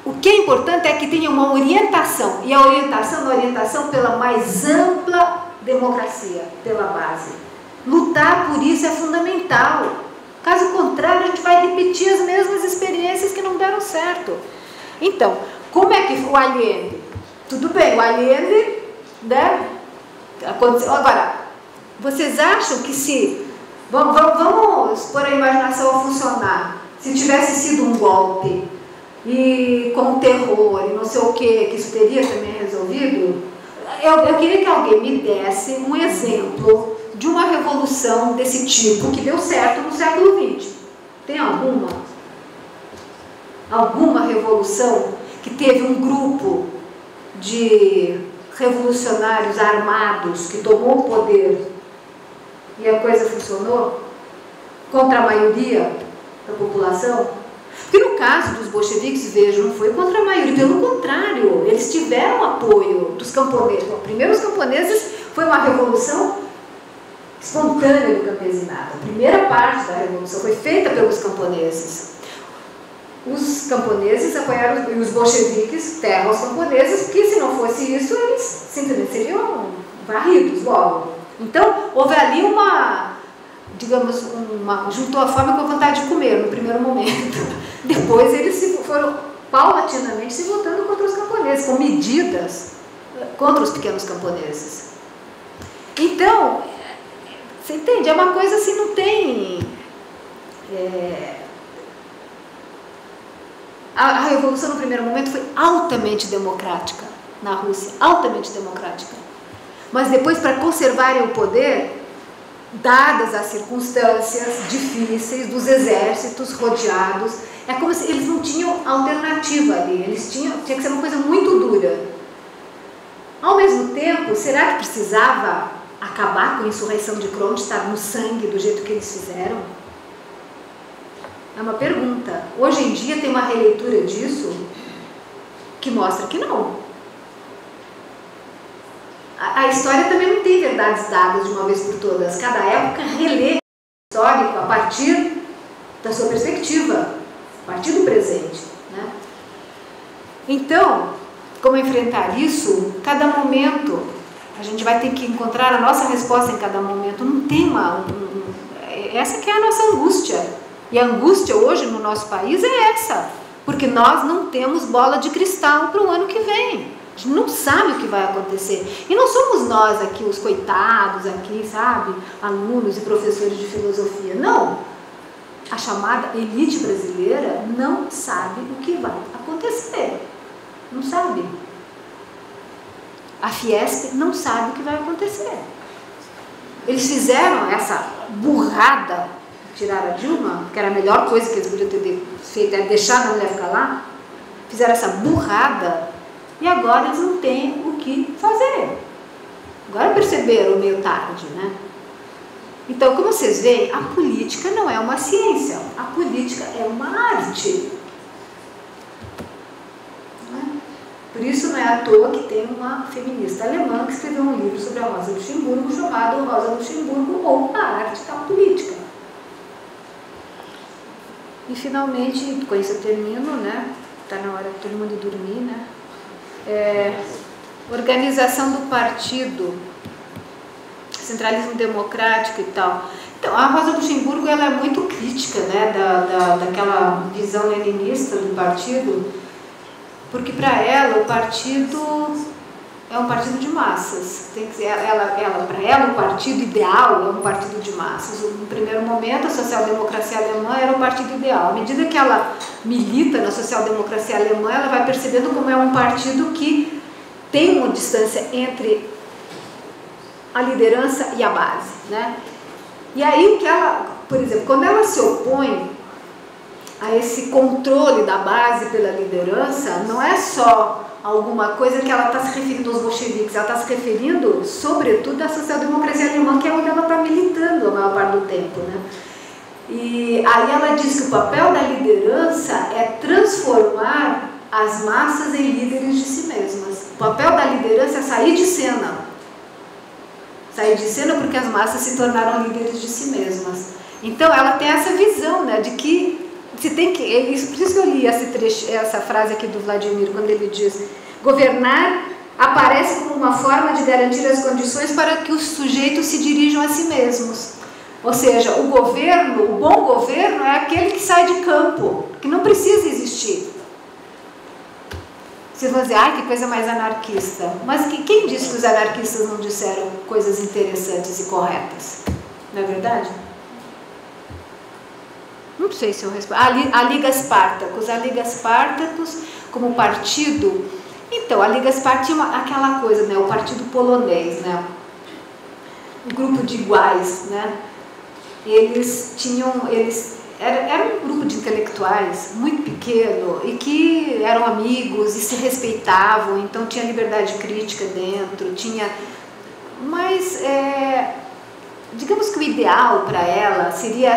O que é importante é que tenha uma orientação, e a orientação pela mais ampla democracia, pela base. Lutar por isso é fundamental. Caso contrário, a gente vai repetir as mesmas experiências que não deram certo. Então, como é que o Allende? Tudo bem, o Allende, né, aconteceu. Agora, vocês acham que se... Vamos pôr a imaginação a funcionar. Se tivesse sido um golpe, e com terror, e não sei o que isso teria também resolvido? Eu queria que alguém me desse um exemplo de uma revolução desse tipo que deu certo no século XX. Tem alguma? Alguma revolução que teve um grupo de revolucionários armados que tomou o poder e a coisa funcionou contra a maioria da população? Porque no caso dos bolcheviques, vejam, não foi contra a maioria, pelo contrário, eles tiveram apoio dos camponeses. Bom, primeiro os camponeses, foi uma revolução espontânea do campesinato. A primeira parte da revolução foi feita pelos camponeses. Os camponeses apoiaram, e os bolcheviques terram os camponeses, porque se não fosse isso, eles simplesmente seriam varridos logo. Então, houve ali digamos, juntou a fome com a vontade de comer no primeiro momento. Depois eles foram paulatinamente se voltando contra os camponeses, com medidas contra os pequenos camponeses. Então, você entende? É uma coisa assim, não tem... A revolução no primeiro momento foi altamente democrática na Rússia, altamente democrática. Mas depois, para conservarem o poder, dadas as circunstâncias difíceis dos exércitos rodeados, é como se eles não tinham alternativa ali, tinha que ser uma coisa muito dura. Ao mesmo tempo, será que precisava acabar com a insurreição de Kronstadt no sangue do jeito que eles fizeram? É uma pergunta. Hoje em dia tem uma releitura disso que mostra que não. A história também não tem verdades dadas de uma vez por todas. Cada época relê o histórico a partir da sua perspectiva, a partir do presente, né? Então, como enfrentar isso? Cada momento, a gente vai ter que encontrar a nossa resposta em cada momento. Não tem essa que é a nossa angústia. E a angústia hoje no nosso país é essa, porque nós não temos bola de cristal para o ano que vem. A gente não sabe o que vai acontecer. E não somos nós aqui, os coitados aqui, sabe? Alunos e professores de filosofia. Não. A chamada elite brasileira não sabe o que vai acontecer. Não sabe. A Fiesp não sabe o que vai acontecer. Eles fizeram essa burrada, tiraram a Dilma, que era a melhor coisa que eles podiam ter feito, é deixar a mulher ficar lá. Fizeram essa burrada. E agora eles não têm o que fazer. Agora perceberam meio tarde, né? Então, como vocês veem, a política não é uma ciência. A política é uma arte. Por isso não é à toa que tem uma feminista alemã que escreveu um livro sobre a Rosa Luxemburgo chamado Rosa Luxemburgo ou a Arte da Política. E finalmente, com isso eu termino, né? Está na hora de todo mundo dormir, né? Organização do partido, centralismo democrático e tal. Então, a Rosa Luxemburgo ela é muito crítica, né, daquela visão leninista do partido, porque para ela o partido é um partido de massas. Tem que ser, para ela o partido ideal é um partido de massas. No primeiro momento a social-democracia alemã era o partido ideal. À medida que ela milita na social-democracia alemã, ela vai percebendo como é um partido que tem uma distância entre a liderança e a base, né? E aí o que ela, por exemplo, quando ela se opõe a esse controle da base pela liderança, não é só alguma coisa que ela está se referindo aos bolcheviques, ela está se referindo, sobretudo, à social-democracia alemã, que é onde ela está militando a maior parte do tempo, né? E aí ela diz que o papel da liderança é transformar as massas em líderes de si mesmas. O papel da liderança é sair de cena. Sair de cena porque as massas se tornaram líderes de si mesmas. Então ela tem essa visão, né, de que se tem que, por isso que eu li essa frase aqui do Vladimir, quando ele diz: governar aparece como uma forma de garantir as condições para que os sujeitos se dirijam a si mesmos. Ou seja, o bom governo é aquele que sai de campo, que não precisa existir. Vocês vão dizer, ai, que coisa mais anarquista. Mas quem disse que os anarquistas não disseram coisas interessantes e corretas? Não é verdade? Não sei se eu respondo. A Liga Spartacus. A Liga Spartacus, como partido... Então, a Liga Spartacus tinha aquela coisa, né? O partido polonês, né? Um grupo de iguais, né? Era um grupo de intelectuais muito pequeno e que eram amigos e se respeitavam, então tinha liberdade crítica dentro, mas digamos que o ideal para ela seria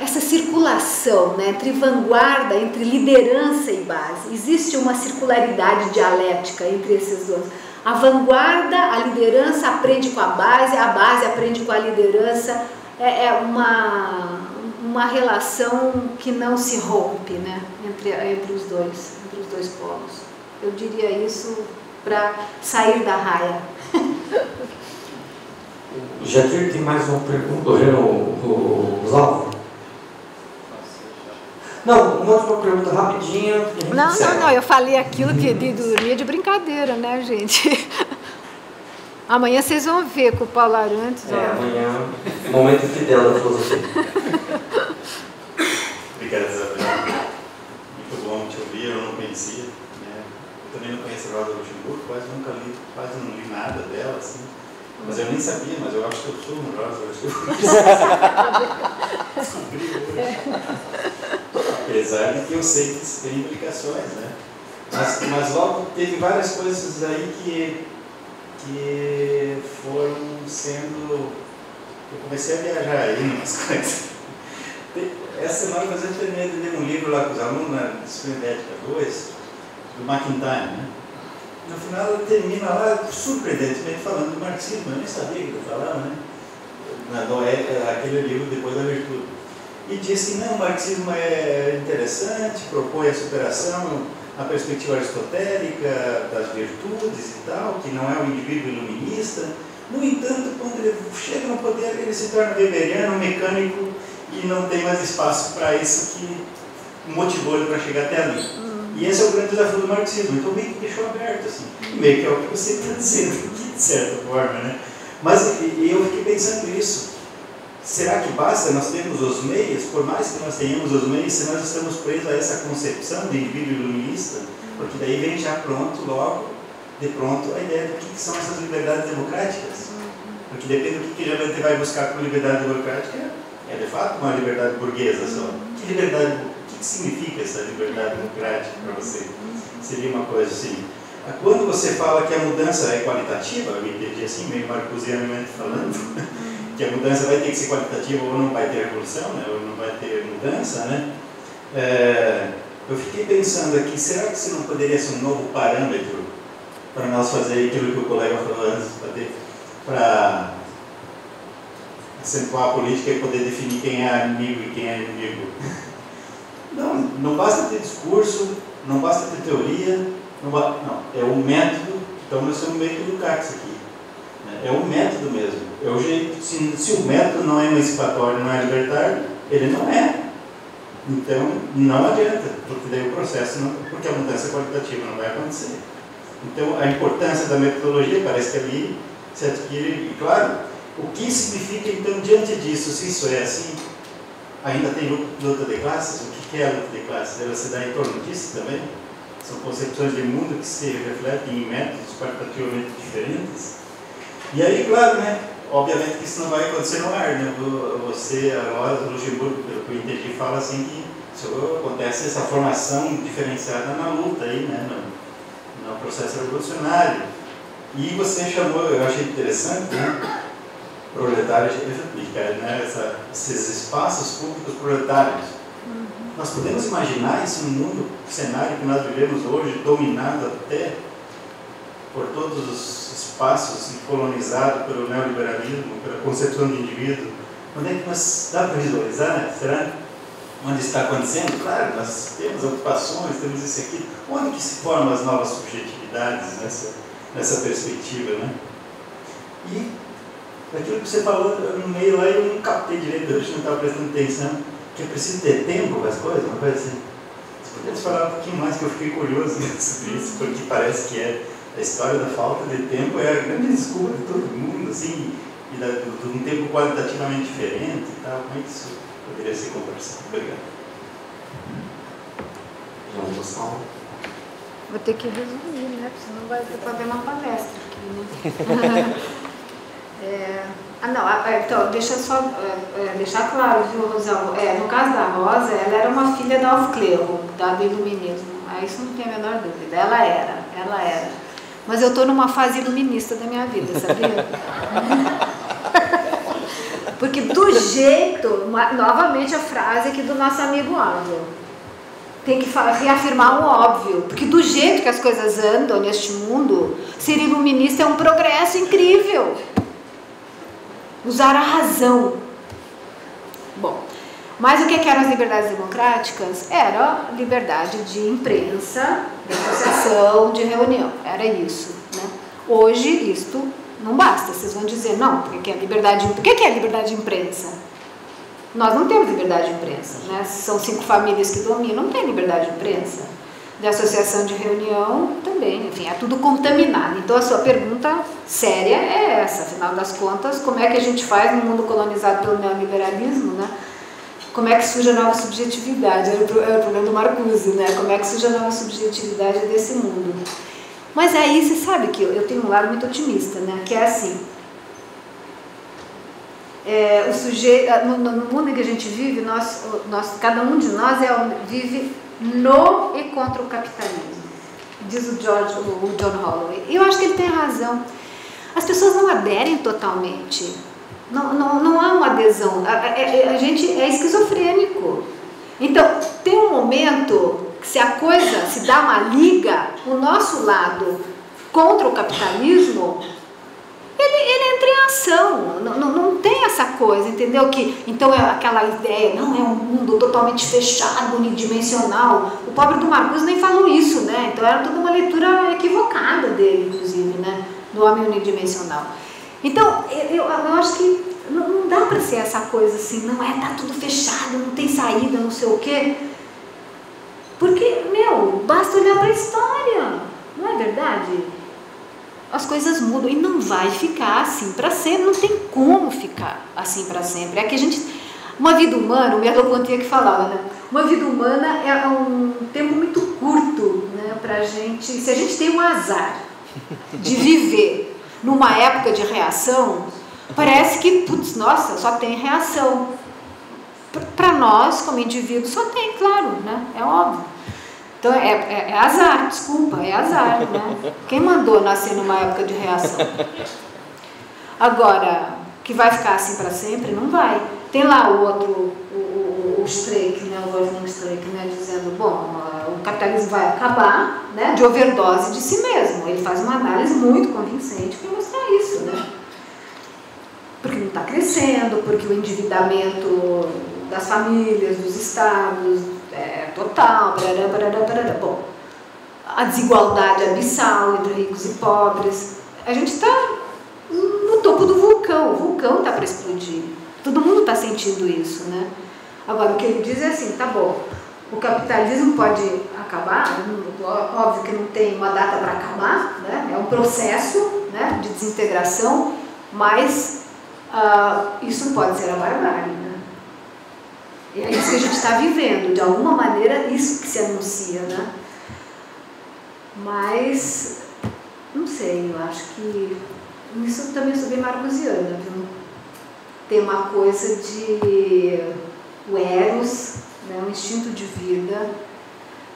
essa circulação, né, entre vanguarda, entre liderança e base. Existe uma circularidade dialética entre esses dois. A vanguarda, a liderança aprende com a base aprende com a liderança. É uma relação que não se rompe, né, entre os dois polos. Eu diria isso para sair da raia. O Jadir tem mais uma pergunta. O Oswaldo? Não, uma última pergunta rapidinha. Não, eu falei aquilo de dormir de brincadeira, né, gente? Amanhã vocês vão ver com o Paulo Arantes. Amanhã, momento fidel da filosofia. Obrigado, Isabel. Muito bom te ouvir, eu não conhecia. Né? Eu também não conheço a Rosa Luxemburgo, quase não li nada dela, assim. Mas eu nem sabia, mas eu acho que eu sou uma Rosa Luxemburgo. Descobri hoje. Apesar de que eu sei que isso tem implicações, né? Mas logo teve várias coisas aí que foram sendo... Eu comecei a viajar aí umas coisas. Essa semana eu terminei de ler um livro lá com os alunos na Disciplina de Ética 2, do McIntyre, né? No final ele termina lá surpreendentemente falando do marxismo. Eu nem sabia que ele falava, né? Aquele livro Depois da Virtude. E diz que não, o marxismo é interessante, propõe a superação, a perspectiva aristotélica das virtudes e tal, que não é o indivíduo iluminista. No entanto, quando ele chega no poder, ele se torna weberiano, mecânico, e não tem mais espaço para isso que motivou ele para chegar até ali. E esse é o grande desafio do marxismo. Então meio que deixou aberto, assim. Meio que é o que você está dizendo aqui, de certa forma, né? Mas eu fiquei pensando nisso. Será que basta? Nós temos os meios, por mais que nós tenhamos os meios, se nós estamos presos a essa concepção de indivíduo iluminista, porque daí vem já pronto, logo, de pronto, a ideia do que são essas liberdades democráticas. Porque depende do que a gente vai buscar com liberdade democrática, é de fato uma liberdade burguesa só. Que liberdade, o que significa essa liberdade democrática para você? Seria uma coisa assim. Quando você fala que a mudança é qualitativa, eu entendi assim, meio marcusianamente falando, que a mudança vai ter que ser qualitativa ou não vai ter revolução, né? Ou não vai ter mudança, né? Eu fiquei pensando aqui, será que isso não poderia ser um novo parâmetro para nós fazer aquilo que o colega falou antes, para acentuar a política e poder definir quem é amigo e quem é inimigo? Não basta ter discurso, não basta ter teoria, não, é o método. Então nós estamos meio que no CACS aqui. É o método mesmo. É o jeito. Se o método não é emancipatório, não é libertário, ele não é. Então não adianta, porque daí o processo não, porque a mudança qualitativa não vai acontecer. Então a importância da metodologia parece que ali se adquire. E claro, o que significa então diante disso, se isso é assim, ainda tem luta de classes? O que é a luta de classes? Ela se dá em torno disso também? São concepções de mundo que se refletem em métodos qualitativamente diferentes. E aí, claro, né? Obviamente que isso não vai acontecer no ar, né? Você, a Rosa Luxemburgo, pelo que eu entendi, fala assim que isso acontece essa formação diferenciada na luta aí, né? No processo revolucionário. E você chamou, eu achei interessante, né? Proletário republicano, né? Esses espaços públicos proletários. Nós podemos imaginar isso no mundo, cenário que nós vivemos hoje, dominado até por todos os espaços e colonizado pelo neoliberalismo, pela concepção de indivíduo. Onde é que nós dá para visualizar, né? Será onde está acontecendo? Claro, nós temos ocupações, temos isso aqui. Onde que se formam as novas subjetividades nessa perspectiva, né? E aquilo que você falou no meio lá, eu não captei direito, eu não estava prestando atenção, que é preciso ter tempo para as coisas, uma coisa assim. Se pudesse falar um pouquinho mais, que eu fiquei curioso sobre isso, porque parece que a história da falta de tempo é a grande desculpa de todo mundo, assim, e de um tempo qualitativamente diferente e tal. Como é que isso poderia ser conversado? Obrigado. Vou ter que resumir, né? Porque senão vai fazer uma palestra aqui, né? Então, deixa eu só deixar claro, viu, Rosal? No caso da Rosa, ela era uma filha da Aufklärung, do iluminismo. Isso não tem a menor dúvida. Ela era. Mas eu estou numa fase iluminista da minha vida, sabia? Porque do jeito, novamente a frase aqui do nosso amigo Orwell, tem que reafirmar o óbvio, porque do jeito que as coisas andam neste mundo, ser iluminista é um progresso incrível. Usar a razão. Bom, mas o que eram as liberdades democráticas? Era liberdade de imprensa, de associação, de reunião, era isso, né? Hoje isto não basta, vocês vão dizer, não, porque é liberdade, por que é liberdade de imprensa? Nós não temos liberdade de imprensa, né? São 5 famílias que dominam, não tem liberdade de imprensa. De associação de reunião também, enfim, é tudo contaminado. Então a sua pergunta séria é essa, afinal das contas, como é que a gente faz no mundo colonizado pelo neoliberalismo, né? Como é que surge a nova subjetividade? Era o problema do Marcuse, né? Como é que surge a nova subjetividade desse mundo? Mas aí você sabe que eu tenho um lado muito otimista, né? Que é assim, o sujeito, no mundo em que a gente vive, cada um de nós vive no e contra o capitalismo, diz o John Holloway. E eu acho que ele tem razão. As pessoas não aderem totalmente, não há uma adesão, a gente é esquizofrênico. Então, tem um momento que se a coisa se dá uma liga, o nosso lado contra o capitalismo, ele entra em ação, não tem essa coisa, entendeu? Então é aquela ideia, não é um mundo totalmente fechado, unidimensional. O pobre do Marcuse nem falou isso, né? Então era toda uma leitura equivocada dele, inclusive, né? Do homem unidimensional. Então, eu acho que não dá para ser essa coisa assim, tá tudo fechado, não tem saída, não sei o quê. Porque, basta olhar para a história, não é verdade? As coisas mudam e não vai ficar assim para sempre, não tem como ficar assim para sempre. É que a gente, uma vida humana, o Merleau-Ponty que falava, né? Uma vida humana é um tempo muito curto, né? Pra gente, se a gente tem um azar de viver numa época de reação, parece que, putz, nossa, só tem reação. Para nós, como indivíduos, só tem, claro, né? É óbvio. Então, é azar, desculpa, é azar, né? Quem mandou nascer numa época de reação? Agora, que vai ficar assim para sempre, não vai. Tem lá o outro, o Streeck, né? O Wolfgang Streeck, né? Dizendo, bom, o capitalismo vai acabar, né? De overdose de si mesmo. Ele faz uma análise muito convincente para mostrar isso, né? Porque não está crescendo, porque o endividamento das famílias, dos estados, é total, parará. Bom, a desigualdade abissal entre ricos e pobres. A gente está no topo do vulcão, o vulcão está para explodir. Todo mundo está sentindo isso, né? Agora, o que ele diz é assim, tá bom, o capitalismo pode acabar, óbvio que não tem uma data para acabar, né? É um processo, né, de desintegração, mas isso pode ser a barbárie, né? E é isso que a gente está vivendo, de alguma maneira, isso que se anuncia, né? Mas, não sei, eu acho que isso também sou bem marcusiana, viu? Tem uma coisa de o eros, né, o instinto de vida,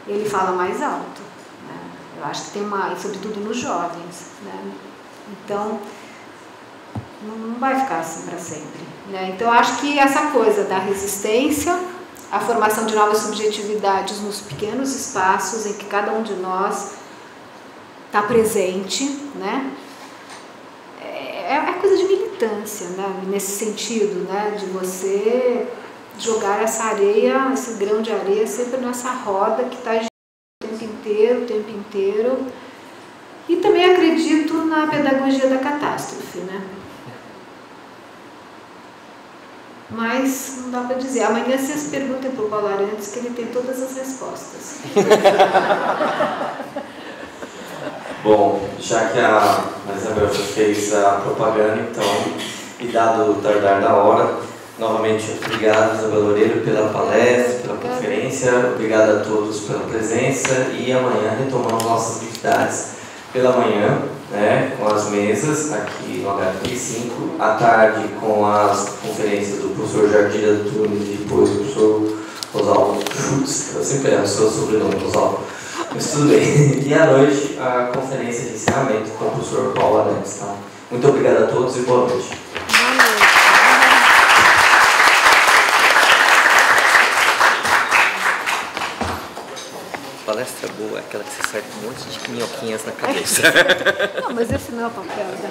ele fala mais alto, né? Eu acho que tem sobretudo nos jovens, né? Então, não vai ficar assim para sempre, né? Então, eu acho que essa coisa da resistência, a formação de novas subjetividades nos pequenos espaços em que cada um de nós está presente, né? É coisa de militância, né? Nesse sentido, né? De você jogar essa areia, esse grão de areia sempre nessa roda que está o tempo inteiro. E também acredito na pedagogia da catástrofe, né? Mas não dá para dizer. Amanhã vocês perguntem para o Paulo Arantes que ele tem todas as respostas. Bom, já que a Isabel já fez a propaganda, então, e dado o tardar da hora, novamente obrigado, Isabel Loureiro, pela palestra, pela conferência, obrigado a todos pela presença e amanhã retomamos nossas atividades pela manhã, né, com as mesas aqui no H35, à tarde com as conferências do professor Jardim Antunes e depois do professor Rosaldo Schutz, eu sempre erro o seu sobrenome, Rosaldo. Mas tudo bem. E à noite, a conferência de encerramento com o professor Paulo Arantes. Então, muito obrigado a todos e boa noite. Boa noite. palestra boa é aquela que você sai com um monte de minhoquinhas na cabeça. Não, mas esse não é o papel, né?